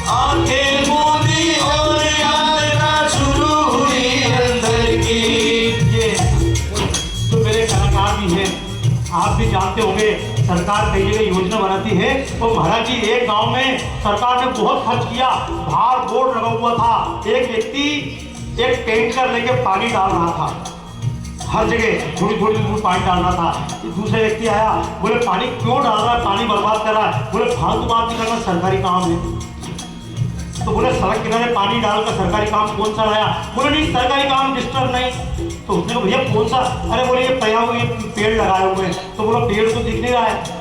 आंखें मूंदी और यात्रा शुरू हुई अंदर की। ये जो मेरे कलाकार भी हैं, आप भी जानते होंगे, सरकार कई जगह योजना बनाती है। तो महाराज जी एक गांव में सरकार ने बहुत खर्च किया, बाहर बोर्ड लगा हुआ था, एक व्यक्ति एक टैंकर लेके पानी डाल रहा था, हर जगह थोड़ी थोड़ी दूर पानी डाल रहा था। दूसरे व्यक्ति आया, बोले पानी क्यों डाल रहा है, पानी बर्बाद कर रहा है। बोले फालतू बात नहीं करना, सरकारी काम है। तो बोले सड़क किनारे पानी डालकर सरकारी काम कौन सा लाया। बोले नहीं सरकारी काम डिस्टर्ब नहीं। तो उसने कहा भैया कौन सा, अरे बोले ये पेड़ लगाए हुए हैं। तो बोला पेड़ तो दिख नहीं रहा है।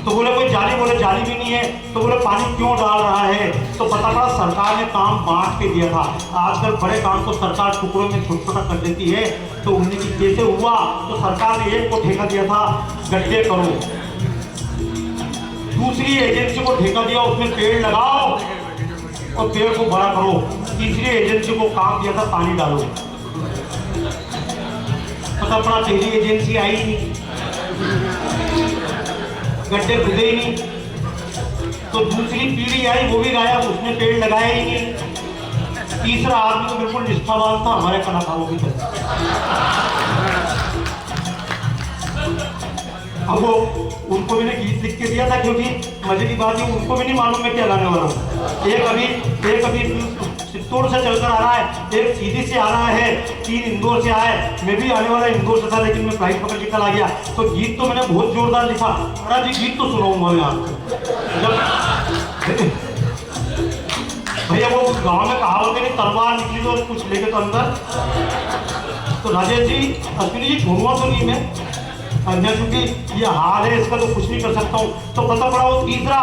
तो बोले कोई जाली, बोले जाली भी नहीं है। तो बोले पानी क्यों डाल रहा है। तो पता पड़ा सरकार ने काम बांट के दिया था। आजकल बड़े काम को सरकार टुकड़ों में छोटा छोटा कर देती है। तो उन्हें कैसे हुआ, तो सरकार ने एक को ठेका दिया था गड्ढे करो, दूसरी एजेंसी को ठेका दिया उसमें पेड़ लगाओ और पेड़ को बड़ा करो, तीसरी एजेंसी को काम दिया था पानी डालो। पता पड़ा पहली एजेंसी आई नहीं, गड्ढे खुदे ही नहीं। तो दूसरी पीढ़ी आई, वो भी गायब, उसने पेड़ लगाया ही नहीं। तीसरा आदमी तो बिल्कुल निष्ठावान था, हमारे कलाकारों की तरह। अब वो उनको मैंने गीत लिख के दिया था, क्योंकि मजे की बात है उनको भी नहीं मालूम मैं क्या गाने वाला हूँ। एक अभी चित्तौड़ से चलकर आ रहा है, एक सीधी से आ रहा है, 3 इंदौर से आए। मैं भी आने वाला इंदौर से था, लेकिन मैं फ्लाइट पकड़ के कल आ गया। तो गीत तो मैंने बहुत जोरदार लिखा। महाराज जी गीत तो सुनाऊंगा मैं आपको। जब भैया वो गाँव में कहावत है, तलवार निकली तो कुछ लेके तो अंदर। तो राजेश जी, अश्विनी जी छोड़ूंगा तो नहीं मैं, क्योंकि ये हाल है, इसका तो कुछ नहीं कर सकता हूँ। तो पता पड़ा वो तीसरा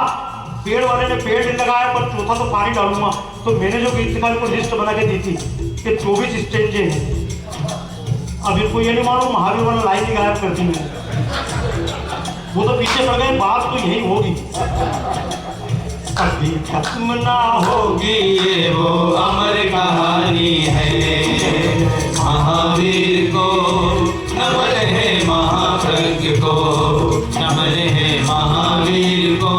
पेड़ वाले ने पेड़ नहीं लगाया, पर चौथा तो पानी डालूंगा। तो मैंने जो गीतकार को लिस्ट बना के दी थी कि 24 स्टेंजे हैं। अब इनको ये नहीं मालूम महावीर वाला लाइन ही गायब कर दी मैंने, वो तो पीछे पड़ गए। बात तो यही होगी, कभी खत्म ना होगी ये वो अमर कहानी है। महावीर को नमन है, महाप्रज्ञ को नमन है, महावीर को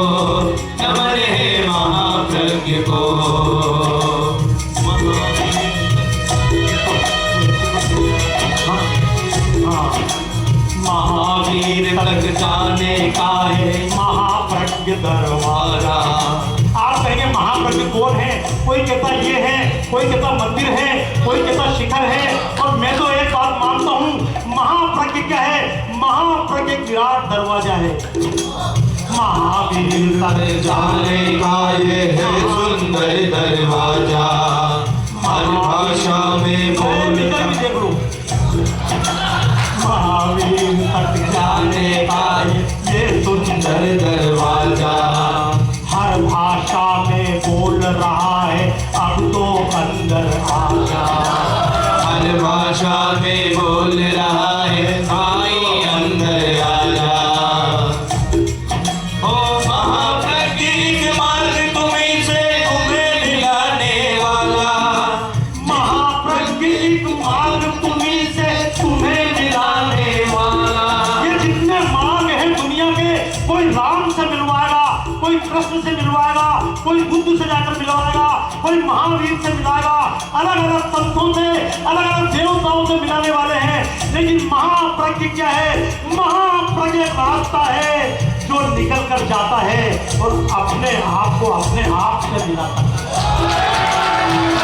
नमन है, महाप्रज्ञ को। महावीर तक जाने का है महाप्रज्ञ दरवाजा। आप कहेंगे महाप्रज्ञ कौन है, कोई कहता ये है, कोई कहता मंदिर है, कोई कहता शिखर है। और मैं तो एक बात मानता हूँ, महाप्रज्ञ क्या है, महाप्रज्ञ विराट दरवाजा है। महावीर तक जाने का ये है सुंदर दरवाजा। हर भाषा में बोल देख लो, महावीर तक जाने का ये सुंदर दरवाजा। हर भाषा में बोल रहा है, अब तो अंदर आ जा। हर भाषा में बोल रहा है, भाई अंदर आ जा। ओ महाप्रज्ञ मार्ग तुम्हीं से तुम्हें मिलाने वाला। महाप्रज्ञ मार्ग तुम्हीं से तुम्हें मिलाने वाला। ये जितने मार्ग हैं दुनिया के, कोई राम से मिलवाएगा, कोई कृष्ण से मिलवाएगा, कोई बुद्ध से जाकर मिलवाएगा, कोई महावीर से मिलाएगा, अलग अलग संतों से, अलग अलग देवताओं से मिलाने वाले हैं। लेकिन महाप्रज्ञ क्या है? महाप्रज्ञ रास्ता है जो निकल कर जाता है और अपने आप को अपने आप से मिलाता है।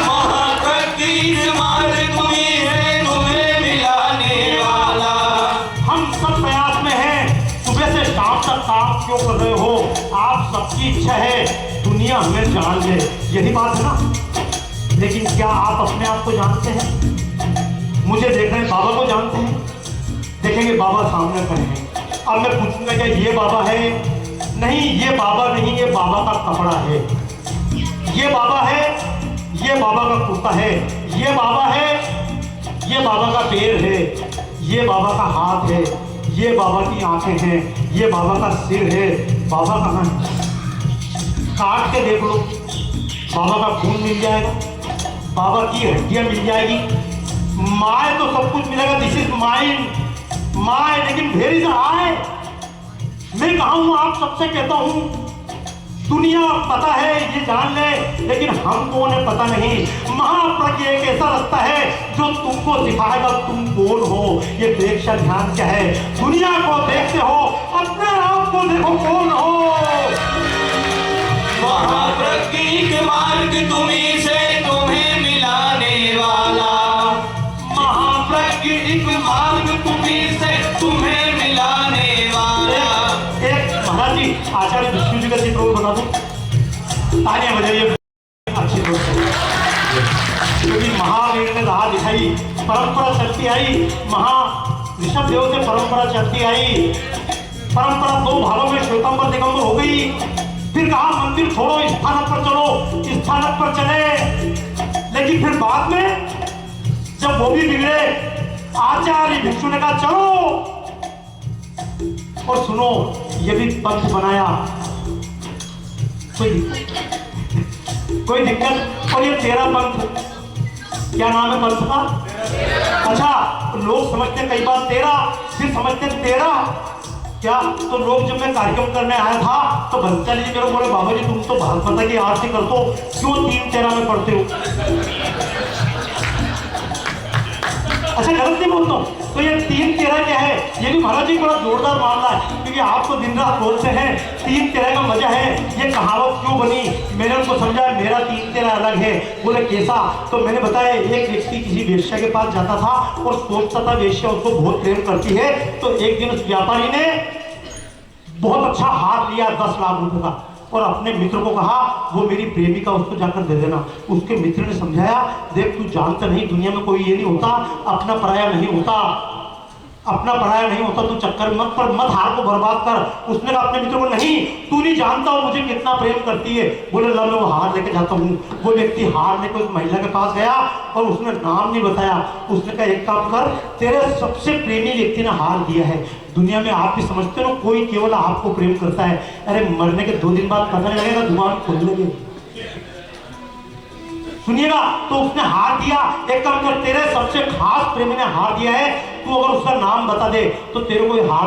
महाप्रज्ञ मार्ग तुम्हीं है, तुम्हें मिलाने वाला। हम सब प्रयास में हैं, सुबह से शाम तक काम क्यों कर रहे हो? आप सबकी इच्छा है दुनिया हमें जान ले, यही बात है ना। लेकिन क्या आप अपने आप को जानते हैं? मुझे देख रहे हैं, बाबा को जानते हैं? देखेंगे बाबा सामने खड़े हैं। अब मैं पूछूंगा क्या ये बाबा है? नहीं, ये बाबा नहीं, ये बाबा का कपड़ा है। ये बाबा है, ये बाबा का कुर्ता है। ये बाबा है, ये बाबा का पैर है। ये बाबा का हाथ है। ये बाबा की आंखें हैं। ये बाबा का सिर है। बाबा कहाँ है? काट के देख लो, बाबा का खून मिल जाएगा, बाबा की हड्डियां मिल जाएगी, माय तो सब कुछ मिलेगा। दिस इज माइंड माय, लेकिन वेयर इज आई? मैं कहा हूं, आप सबसे कहता हूं, दुनिया पता है, ये जान ले, लेकिन हम कौन है पता नहीं। महाप्रज्ञ एक ऐसा रास्ता है जो तुमको सिखाएगा तुम कौन हो। ये प्रेक्षक ध्यान क्या है? दुनिया को देखते हो, अपने आप को देखो कौन हो। महाप्रज्ञ मार्ग तुम्हीं से, तुम्हें मिलाने वाला। महाप्रज्ञ मार्ग तुम्हीं से, तुम्हें मिलाने वाला। एक महाराज जी, आचार्य विष्णु जी का चित्र और बना दूं, तालियां बजाइए अच्छी दोस्त, क्योंकि महावीर ने राह दिखाई, परंपरा चलती आई। ऋषभ देव से परंपरा चलती आई। परंपरा दो भागों में श्वेतांबर दिगंबर हो गई। फिर कहा मंदिर छोड़ो, स्थानक पर चलो, स्थानक पर चले। लेकिन फिर बाद में जब वो भी बिगड़े, आचार्य भिक्षु ने कहा चलो और सुनो, ये भी पंथ बनाया, कोई दिक्कत। और ये तेरा पंथ, क्या नाम है पंथ का? अच्छा, लोग समझते कई बार तेरा, फिर समझते तेरा क्या। तो लोग जब मैं कार्यक्रम करने आया था तो बंचाली जी मेरे बोले, बाबा जी तुम तो भागवत की आरती कर दो, क्यों 3-13 में पढ़ते हो? अच्छा, गलत नहीं बोलता हूँ। तो ये 3-13 क्या है? ये भी महाराज जी बड़ा जोरदार मामला है, क्योंकि आप तो दिन रात बोलते हैं 3-13 का मजा है। ये कहावत क्यों बनी? मैंने उनको समझाया मेरा 3-13 अलग है। बोले कैसा? तो मैंने बताया, एक व्यक्ति किसी वेश्या के पास जाता था और सोचता था वेश्या उसको बहुत प्रेम करती है। तो एक दिन उस व्यापारी ने बहुत अच्छा हार लिया 10 लाख रुपए का, और अपने मित्र को कहा वो मेरी प्रेमिका, उसको जाकर दे देना। उसके मित्र ने समझाया, देख तू जानता नहीं, दुनिया में कोई ये नहीं होता, अपना पराया नहीं होता, अपना पराया नहीं होता, तू चक्कर मत पर, मत हार को बर्बाद कर। उसने कहा अपने मित्र को, नहीं तू नहीं जानता हो मुझे कितना प्रेम करती है। बोले ला मैं वो हार लेके जाता हूँ। वो व्यक्ति हार लेकर उस महिला के पास गया और उसने नाम नहीं बताया। उसने कहा एक काम कर, तेरे सबसे प्रेमी व्यक्ति ने हार दिया है। दुनिया में आप भी समझते हो कोई केवल आपको प्रेम करता है, अरे मरने के 2 दिन बाद पता नहीं लगेगा, दुकान खोल लेंगे। सुनिएगा, तो उसने हार दिया। एक काम कर, तेरे सबसे खास प्रेमी ने हार दिया है, तू अगर उसका नाम बता दे तो तेरे को हार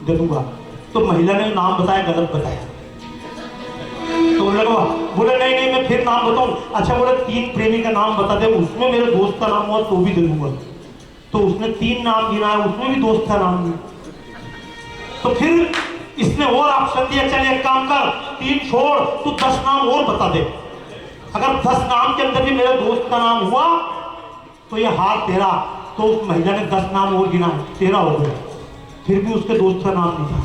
दे दूंगा। तो महिला ने नाम बताया, गलत बताया। तो लगा बोले नहीं मैं फिर नाम बताऊं। अच्छा बोले 3 प्रेमी का नाम बता दे, उसमें मेरे दोस्त का नाम हुआ तो भी दे दूंगा। तो उसने 3 नाम गिनाया, उसमें भी दोस्त का नाम नहीं। तो फिर इसने और ऑप्शन दिया, चल एक काम कर, 3 छोड़, तू 10 नाम और बता दे। अगर 10 नाम के अंदर भी मेरे दोस्त का नाम हुआ तो ये हार तेरा। तो उस महिला ने 10 नाम और गिना, 13 हो गए। फिर भी उसके दोस्त का नाम नहीं था।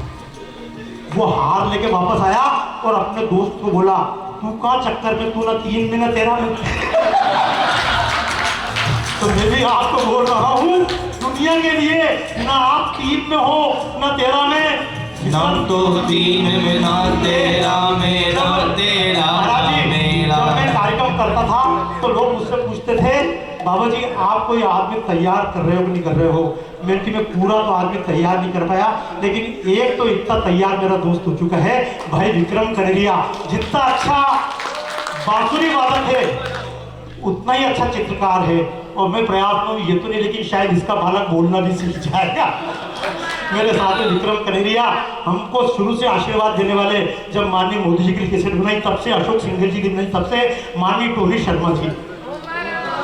वो हार लेके वापस आया और अपने दोस्त को बोला, तू कहाँ चक्कर में, तू ना 3 में ना 13 में। तो मैं भी आपको बोल रहा हूँ, दुनिया के लिए ना आप 3 में हो ना 13 में, ना तो 3 में ना 13 में, ना 13 में। जब मैं कार्यक्रम करता था तो लोग मुझसे पूछते थे, बाबा जी आप कोई आदमी तैयार कर रहे हो कि नहीं कर रहे हो? मैं कि मैं पूरा तो आदमी तैयार नहीं कर पाया, लेकिन एक तो इतना तैयार मेरा दोस्त हो चुका है, भाई विक्रम कनेरिया। जितना अच्छा बांसुरी वादक है, उतना ही अच्छा चित्रकार है। और मैं प्रयास में ये तो नहीं, लेकिन शायद इसका बालक बोलना भी सीख जाएगा। मेरे साथ में विक्रम कनेरिया, हमको शुरू से आशीर्वाद देने वाले। जब माननीय मोदी जी की कैसेट बनाई तब से, अशोक सिंघल जी की बनाई तब से, माननीय टोनी शर्मा जी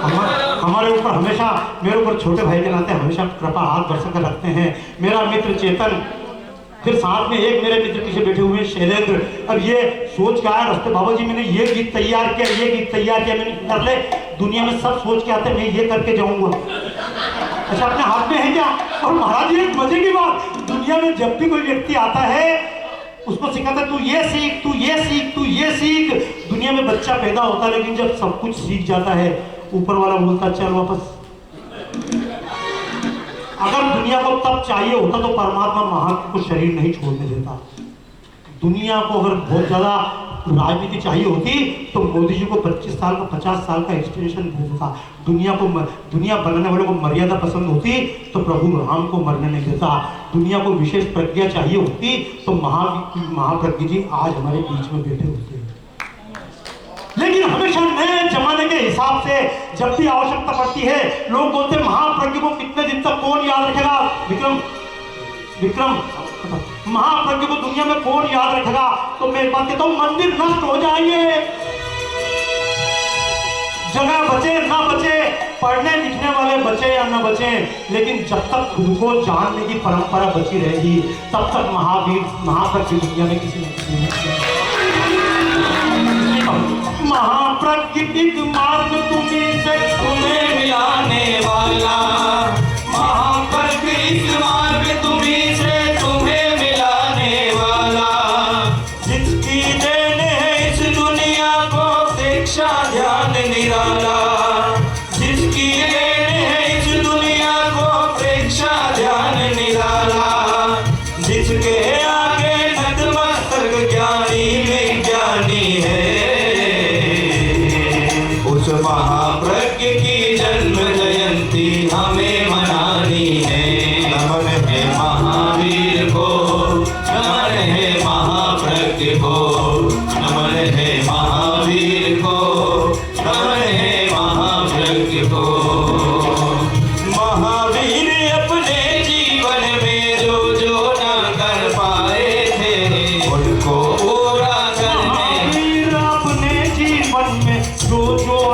हमारे ऊपर हमेशा, मेरे ऊपर छोटे भाई के नाते हमेशा कृपा हाथ बरसा कर रखते हैं। मेरा मित्र चेतन, फिर साथ में एक मेरे मित्र पीछे बैठे हुए शैलेंद्र। अब ये सोच के आया रास्ते, बाबा जी मैंने ये गीत तैयार किया, ये गीत तैयार किया, मैंने कर ले। दुनिया में सब सोच के आते मैं ये करके जाऊंगा, अच्छा अपने हाथ में है क्या? और महाराज जी एक मजे की बात, दुनिया में जब भी कोई व्यक्ति आता है उसको सिखाता है तू ये सीख, तू ये सीख, तू ये सीख। दुनिया में बच्चा पैदा होता है, लेकिन जब सब कुछ सीख जाता है ऊपर वाला बोलता चल वापस। अगर दुनिया को तब चाहिए होता तो परमात्मा महात्मा को शरीर नहीं छोड़ने देता। दुनिया को अगर बहुत ज्यादा राजनीति चाहिए होती तो मोदी जी को 25 साल का 50 साल का एक्सटेंशन दे देता। दुनिया बनाने वालों को मर्यादा पसंद होती तो प्रभु राम को मरने नहीं देता। दुनिया को विशेष प्रज्ञा चाहिए होती तो महाप्रज्ञ जी आज हमारे बीच में बैठे होते। लेकिन हमेशा नए जमाने के हिसाब से जब भी आवश्यकता पड़ती है, लोग बोलते हैं महाप्रज्ञ को कितने दिन तक कौन याद रखेगा? विक्रम महाप्रज्ञ को दुनिया में कौन याद रखेगा? तो मैं एक बात कहता हूं, मंदिर नष्ट हो जाएंगे, जगह बचे ना बचे, पढ़ने लिखने वाले बचे या ना बचे, लेकिन जब तक खुद को जानने की परंपरा बची रहेगी तब तक महाप्रज्ञ दुनिया में किसी न किसी महाप्रज्ञ मार्ग तुम्हें से तुम्हें मिलाने वाला, महाप्रज्ञ मार्ग तुम्हीं से तुम्हें मिलाने वाला, जिसकी देन है इस दुनिया को दीक्षा ध्यान निराला, जिसकी देन है इस दुनिया को दीक्षा ध्यान निराला, जिसके आगे नतमस्तक ज्ञानी विज्ञानी है, उस महाप्रज्ञ की जन्म जयंती हमें मनानी है। नमन है महावीर को, नमन है महाप्रज्ञ को, नमन है महावीर को, नमन है महाप्रज्ञ को। महावीर अपने जीवन में जो जो न कर पाए थे उनको पूरा करने, अपने जीवन में जो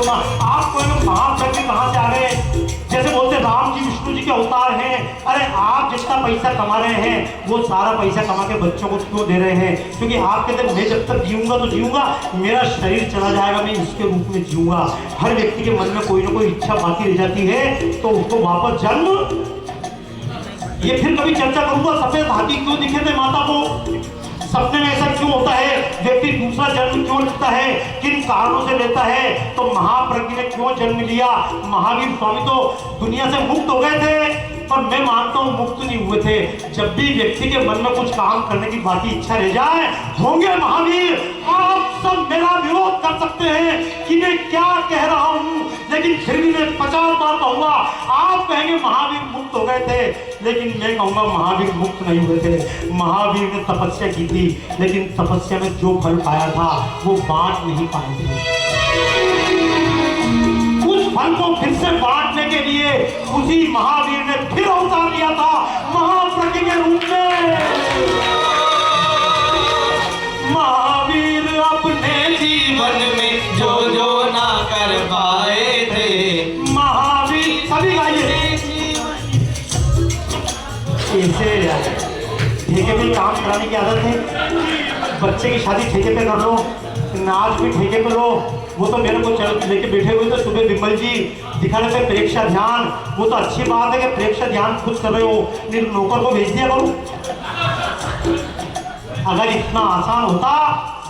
ना। आप महाप्रज्ञ कहाँ से आ रहे हैं? जैसे बोलते राम जी विष्णु जी के अवतार हैं। अरे आप जितना पैसा कमा रहे हैं वो सारा पैसा कमा के बच्चों को क्यों दे रहे हैं? क्योंकि आप कहते हैं मैं जब तक जीऊंगा तो जीऊंगा, मेरा शरीर चला जाएगा मैं इसके रूप में जीऊंगा। हर व्यक्ति के मन में कोई ना कोई इच्छा बाकी रह जाती है तो उसको वापस जन्म। ये फिर कभी चर्चा करूंगा, सफेद हाथी क्यों दिखे थे माता को, सपने में ऐसा क्यों होता है, व्यक्ति दूसरा जन्म क्यों लेता है, किन कारणों से लेता है, तो महाप्रज्ञ ने क्यों जन्म लिया। महावीर स्वामी तो दुनिया से मुक्त हो गए थे, पर मैं मानता हूं मुक्त नहीं हुए थे। जब भी व्यक्ति के मन में कुछ काम करने की बाकी इच्छा रह जाए होंगे महावीर। आप सब मेरा विरोध कर सकते हैं कि मैं क्या कह रहा हूं, लेकिन फिर भी मैं 50 बार कहूंगा। आप कहेंगे महावीर मुक्त हो गए थे, लेकिन मैं कहूंगा महावीर मुक्त नहीं हुए थे। महावीर ने तपस्या की थी, लेकिन तपस्या में जो फल पाया था वो बांट नहीं पाए थे। उस फल को फिर से बांटने के लिए उसी महावीर ने फिर अवतार लिया था महाप्रज्ञ के रूप में। महावीर अपने जीवन में जो जो ना कर पाए थे, महावीर सभी गाइए ऐसे ठेके पे काम कराने की आदत है। बच्चे की शादी ठेके पे कर लो, नाच भी ठेके पे लो। वो तो मेरे को चल लेके बैठे हुए थे सुबह विमल जी दिखा रहे थे प्रेक्षा ध्यान। वो तो अच्छी बात है कि प्रेक्षा ध्यान खुद कर रहे हो, नहीं नौकर को भेज दिया करो। अगर इतना आसान होता,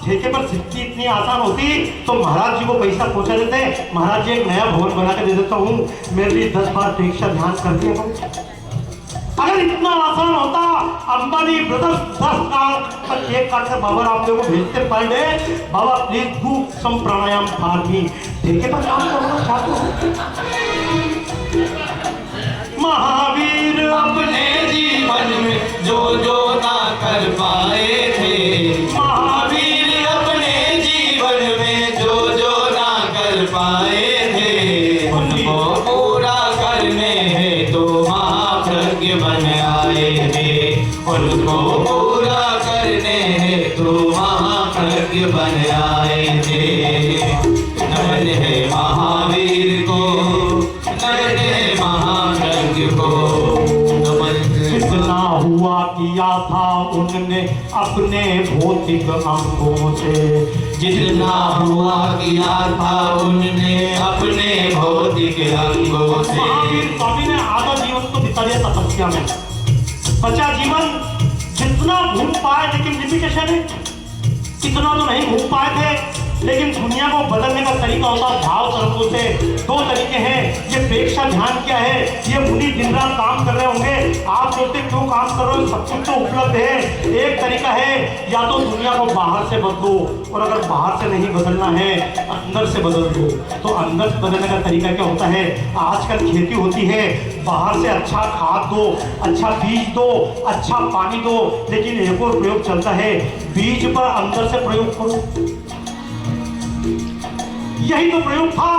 ठेके पर सिद्धि इतनी आसान होती तो महाराज जी को पैसा पहुंचा देते। महाराज जी एक नया भवन बना के दे देता हूँ, मेरे लिए 10 बार प्रेक्षा ध्यान कर दिया करो। अगर इतना आसान होता, अंबानी ब्रदर्स 10 का केक काटकर बाबा रामदेव को भेजते per day, Baba please do some pranayama for me. ठेके पर काम करना चाहते हो। महावीर अपने जीवन में जो जो ना कर पाए थे, महावीर अपने जीवन में जो जो ना कर पाए थे, आए थे, उनको पूरा करने हेतु महाप्रज्ञ बन आए थे। नमन है महावीर को, नमन है महाप्रज्ञ को, नमन है। जितना हुआ किया था उनने अपने भौतिक अंगों से, जितना हुआ किया था उनने अपने भौतिक अंगों से। महावीर स्वामी ने आधा जीवन तो बिता दिया तपस्या में, बचा जीवन जितना घूम पाए, लेकिन लिमिटेशन है, इतना तो नहीं घूम पाए थे। लेकिन दुनिया को बदलने का तरीका होता है भाव कर्मों से। दो तरीके हैं, ये प्रेक्षा ध्यान क्या है, ये मुनि दिन रात काम कर रहे होंगे, आप सोचते क्यों काम कर रहे हो, सब कुछ तो उपलब्ध है। एक तरीका है, या तो दुनिया को बाहर से बदलो, और अगर बाहर से नहीं बदलना है अंदर से बदल दो। तो अंदर से बदलने का तरीका क्या होता है, आजकल खेती होती है, बाहर से अच्छा खाद दो, अच्छा बीज दो, अच्छा पानी दो, लेकिन एक और प्रयोग चलता है, बीज पर अंदर से प्रयोग करो। यही तो प्रयोग था।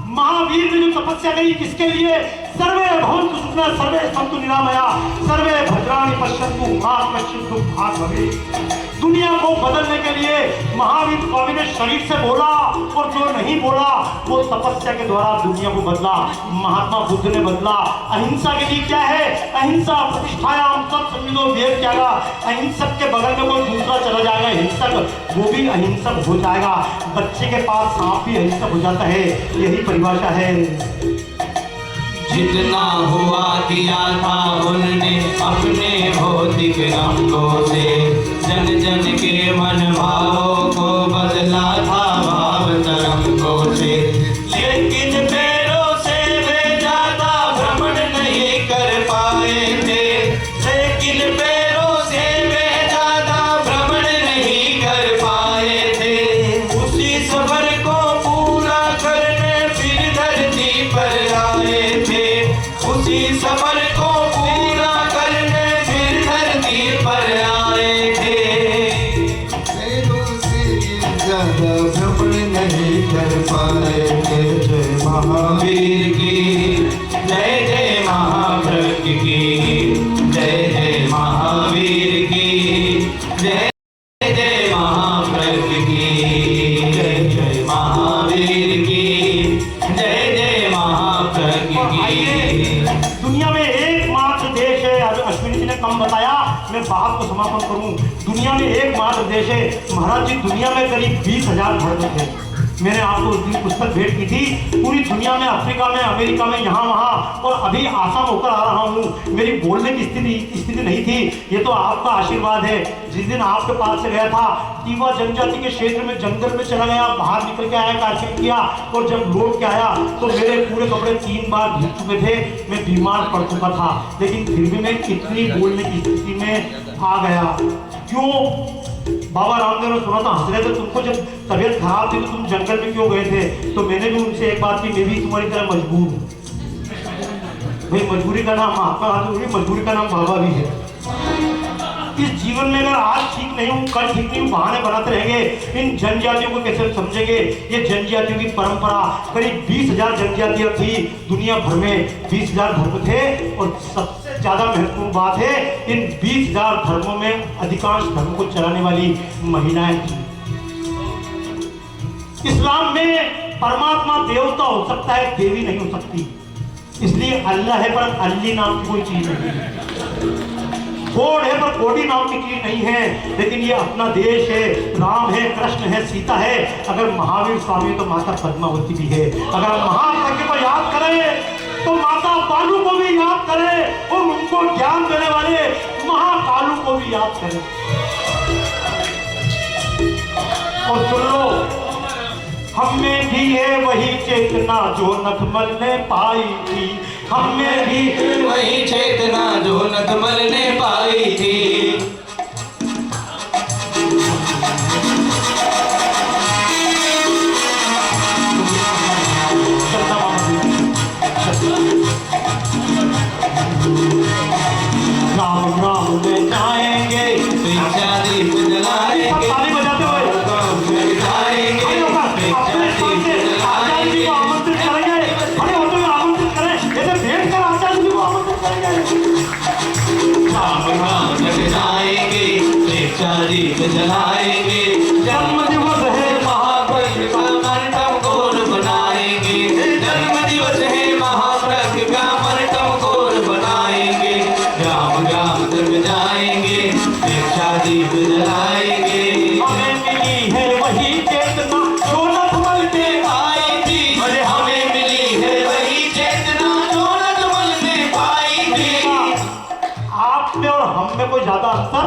महावीर ने जो तपस्या करी किसके लिए, सर्वे भवन्तु सुखिनः सर्वे सन्तु निरामयाः सर्वे भद्राणि पश्यन्तु मा कश्चित् दुःखात् भवेत्। दुनिया को बदलने के लिए महावीर स्वामी ने शरीर से बोला, और जो नहीं बोला वो तपस्या के द्वारा दुनिया को बदला। महात्मा बुद्ध ने बदला। अहिंसा के लिए क्या है, अहिंसा प्रतिष्ठायाम सत्संगिनो वेद त्यागा। अहिंसक के बगल में कोई दूसरा चला जाएगा हिंसक, वो भी अहिंसक हो जाएगा। बच्चे के पास सांप भी अहिंसक हो जाता है, यही परिभाषा है। जितना हुआ किया था उनने अपने भौतिक अंगों से, जन जन के मन भावों को बदला था भाव तरंगों से। लेकिन पैरों से वे ज्यादा भ्रमण नहीं कर पाए थे, लेकिन पैरों से वे ज्यादा भ्रमण नहीं कर पाए थे। उसी सफर को पूरा करने फिर धरती पर आए थे, उसी सफर को पूरा करने फिर धरती पर आए थे। पैरों से ज्यादा भ्रमण नहीं कर पाए थे। जय महावीर की जय, जय महाप्रज्ञ की जय, जय महावीर की जय, जय महाप्रज्ञ की जय, जय महावीर की जय, जय महाप्रज्ञ की। दुनिया में एकमात्र देश है, अश्विनी जी ने कम बताया, मैं बात को समापन करूं। दुनिया में एकमात्र देश है महाराज जी, दुनिया में करीब 20,000 धर्म थे। मैंने आपको उस दिन पुस्तक भेंट की थी। पूरी दुनिया में, अफ्रीका में, अमेरिका में, यहाँ वहाँ, और अभी आसाम होकर आ रहा हूँ। मेरी बोलने की स्थिति नहीं थी, ये तो आपका आशीर्वाद है। जिस दिन आपके पास से गया था, तीवा जनजाति के क्षेत्र में जंगल में चला गया, बाहर निकल के आया, कार्यक्रम किया, और जब लौट के आया तो मेरे पूरे कपड़े 3 बार भीग चुके थे, मैं बीमार पड़ चुका था, लेकिन फिर भी मैं इतनी बोलने की स्थिति में आ गया। क्यों? बाबा रामदेव ने सुना था, हंस रहे थे, तुमको जब तबीयत खराब थी तो तुम जंगल में क्यों गए थे? तो मैंने भी उनसे एक बात की, मैं भी तुम्हारी तरह मजबूर हूँ भाई। मजबूरी का नाम महात्मा गांधी हुई, मजबूरी का नाम बाबा भी है। इस जीवन में अगर आज ठीक नहीं हूँ, कल ठीक नहीं हूँ, बहाने बनाते रहेंगे, इन जनजातियों को कैसे समझेंगे? ये जनजातियों की परंपरा, करीब 20,000 जनजातियां थी दुनिया भर में, 20,000 धर्म थे, और सबसे ज्यादा महत्वपूर्ण बात है, इन 20,000 धर्मों में अधिकांश धर्म को चलाने वाली महिलाएं थी। इस्लाम में परमात्मा देवता हो सकता है, देवी नहीं हो सकती, इसलिए अल्लाह है पर अल्ली नाम की कोई चीज नहीं है। गॉड है पर गॉडी नाम की चीज नहीं है। लेकिन ये अपना देश है, राम है, कृष्ण है, सीता है। अगर महावीर स्वामी है तो माता पद्मावती भी है। अगर हम महाप्रज्ञ को याद करें तो माता बालू को भी याद करें, और उनको ज्ञान देने वाले महाकालू को भी याद करें। और सुन लो, हमें भी है वही चेतना जो नथमल ने पाई थी, हमें भी वही चेतना जो नथमल ने पाई थी। राम राम में जाएंगे, प्रेक्षा दीप जलाएंगे, ताली बजाते हुए आचार्य जी को आमंत्रित करेंगे, खड़े होते हुए आमंत्रित करें, जैसे भेंट कर आचार्य जी को आमंत्रित करेंगे। गांव गांव तक जाएंगे, दीक्षा दीप जलाएंगे। जन्म दिवस है महाप्रज्ञ का मंडप गोल बनाएंगे, जन्म दिवस है महाप्रज्ञ का मंडप गोल बनाएंगे। गांव गांव तक जाएंगे, दीक्षा दीप जलाएंगे। हमें मिली है वही चेतना जो नटमल में आई थी, अरे हमें मिली है वही चेतना जो नटमल में पाई थी। आप में और हम में कोई ज्यादा अंतर?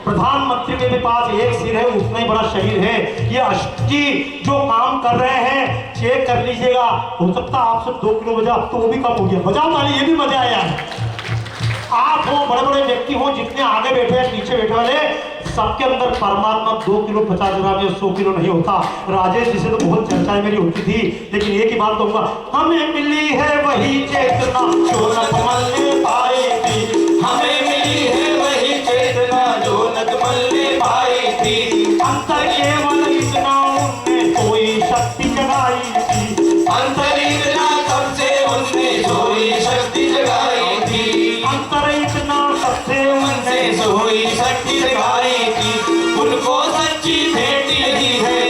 प्रधानमंत्री के भी पास एक सिर है, उतना ही बड़ा शरीर है। ये अशोक जी जो काम कर रहे हैं चेक कर लीजिएगा, हो सकता है आपसे 2 किलो वजह, अब तो वो भी कम हो गया। बजाओ ताली, ये भी मजा आया। आप हो, बड़े बड़े व्यक्ति हो, जितने आगे बैठे हैं पीछे बैठे वाले, सबके अंदर परमात्मा 2 किलो 50 ग्राम या 100 किलो नहीं होता। राजेश जी से तो बहुत चर्चाएं मेरी होती थी, लेकिन एक ही बात कहूंगा, हमें मिली है वही चेतना जो नटमल में पाई थी। हमें मिली है वही चेतना जो नटमल में पाई थी। अंतर केवल इतना उनने कोई शक्ति जगाई थी। अंतर इतना सबसे उनने सोई शक्ति जगाई थी। अंतर इतना सबसे उनसे सोई शक्ति जगाई थी। उनको सच्ची भेंट यही है,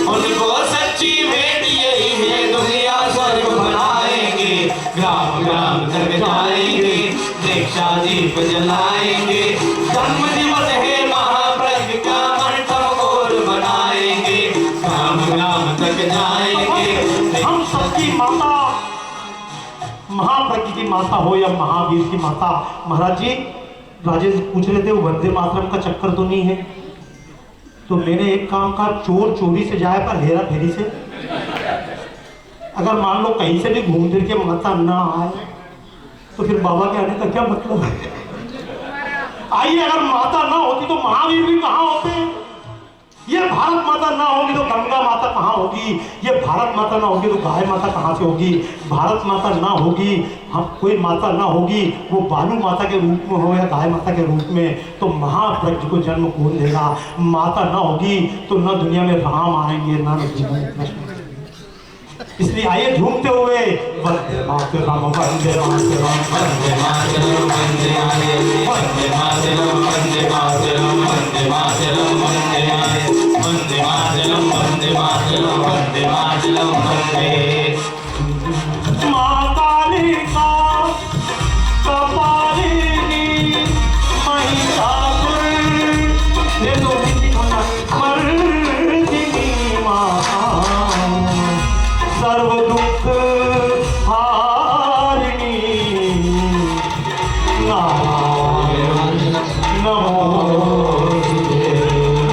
उनको सच्ची भेंट यही है, दुनिया स्वर्ग बनाएंगे। ग्राम ग्राम तक जाएंगे, दीक्षा दीप जलाएंगे। जन्म दिवस है महाप्रज्ञ का मंडप गोल बनाएंगे। ग्राम ग्राम तक जाएंगे। हम सबकी माता महाप्रज्ञ की माता हो या महावीर की माता। महाराज जी, राजेश पूछ रहे थे वो वंदे मातरम का चक्कर तो नहीं है, तो मैंने एक काम कहा, चोर चोरी से जाए पर हेरा फेरी से। अगर मान लो कहीं से भी घूम फिर के माता ना आए तो फिर बाबा के आने का क्या मतलब है? आइए, अगर माता ना होती तो महावीर भी कहाँ होते? ये भारत माता ना होगी तो गंगा माता कहाँ होगी? ये भारत माता ना होगी तो गाय माता कहाँ से होगी? भारत माता ना होगी, हम कोई माता ना होगी, वो बालू माता के रूप में हो या गाय माता के रूप में, तो महाप्रज्ञ को जन्म कौन देगा? माता ना होगी तो न दुनिया में राम आएंगे ना दुनिया में कृष्ण। इसलिए आइए झूमते हुए वंदे मातरम वंदे मातरम वंदे मातरम वंदे मातरम वंदे मातरम वंदे मातरम वंदे मातरम वंदे मातरम वंदे मातरम वंदे मातरम वंदे। माँ कालिका कपालिनी महिषासुर ये तो हिंदी होना मर्दिनी माँ सर्व दुख हारिणी नारायण नमोस्तुते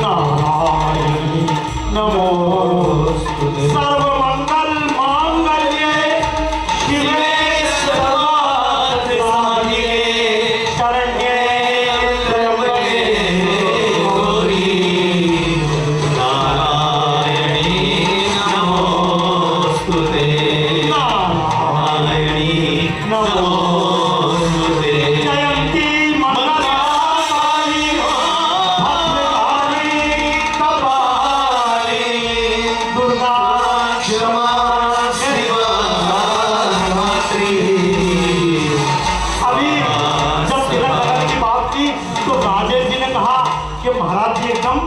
नारायण नमोस्तुते सर्वमंगल मांगल्ये शिवे सर्वार्थ साधिके शरण्ये त्र्यंबके गौरी नारायणी नमोस्तुते नारायणी नमोस्तुते। जयंती मंगला काली भद्रकाली कपाली दुर्गा क्षमा शिवा धात्री। अभी जब तिलक लगाने की बात की तो राजेश जी ने कहा कि महाराज जी एकदम,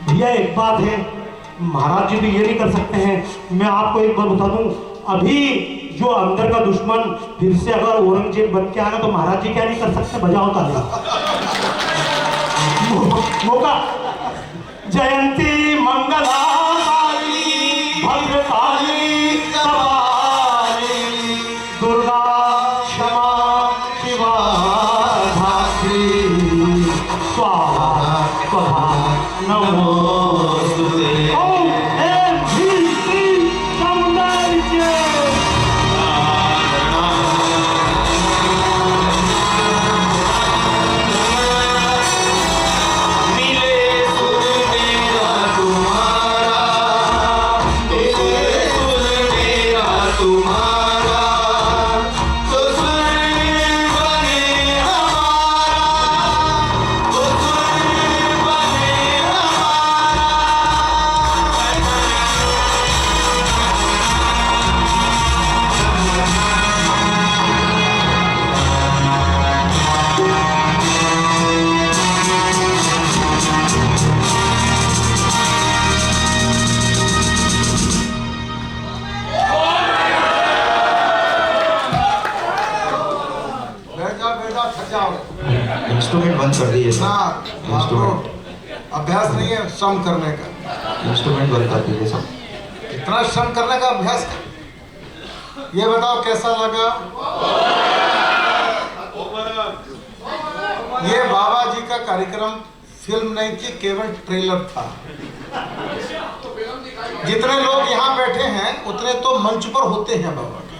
भैया एक बात है, महाराज जी तो ये नहीं कर सकते हैं। मैं आपको एक बात बता दूं, अभी जो अंदर का दुश्मन फिर से अगर औरंगजेब बन के आएगा तो महाराज जी क्या नहीं कर सकते? बजाओ ताली। मौका। जयंती मंगला काली भद्रकाली कपाली दुर्गा क्षमा शिवा धात्री स्वाहा स्वधा नमोस्तुते। ओम ऐं ह्रीं श्रीं चामुंडाय जय। मिले सुर मेरा तुम्हारा थक जाओगे। इंस्ट्रूमेंट बंद कर दिए ना सब। आपको अभ्यास नहीं है श्रम करने का, इंस्ट्रूमेंट बंद कर दिए सब। इतना श्रम करने का अभ्यास कर। ये बताओ कैसा लगा? ये बाबा जी का कार्यक्रम फिल्म नहीं थी, केवल ट्रेलर था। जितने लोग यहाँ बैठे हैं उतने तो मंच पर होते हैं बाबा के।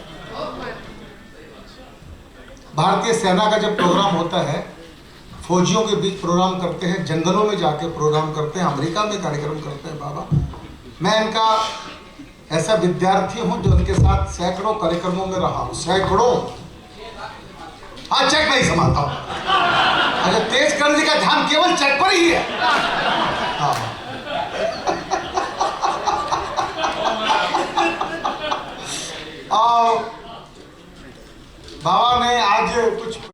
भारतीय सेना का जब प्रोग्राम होता है, फौजियों के बीच प्रोग्राम करते हैं, जंगलों में जाके प्रोग्राम करते हैं, अमेरिका में कार्यक्रम करते हैं बाबा। मैं इनका ऐसा विद्यार्थी हूं जो उनके साथ सैकड़ों कार्यक्रमों में रहा हूं, सैकड़ों। हाँ, चेक नहीं समाता हूं। अच्छा, तेज करने का ध्यान केवल चेक पर ही है। हाँ,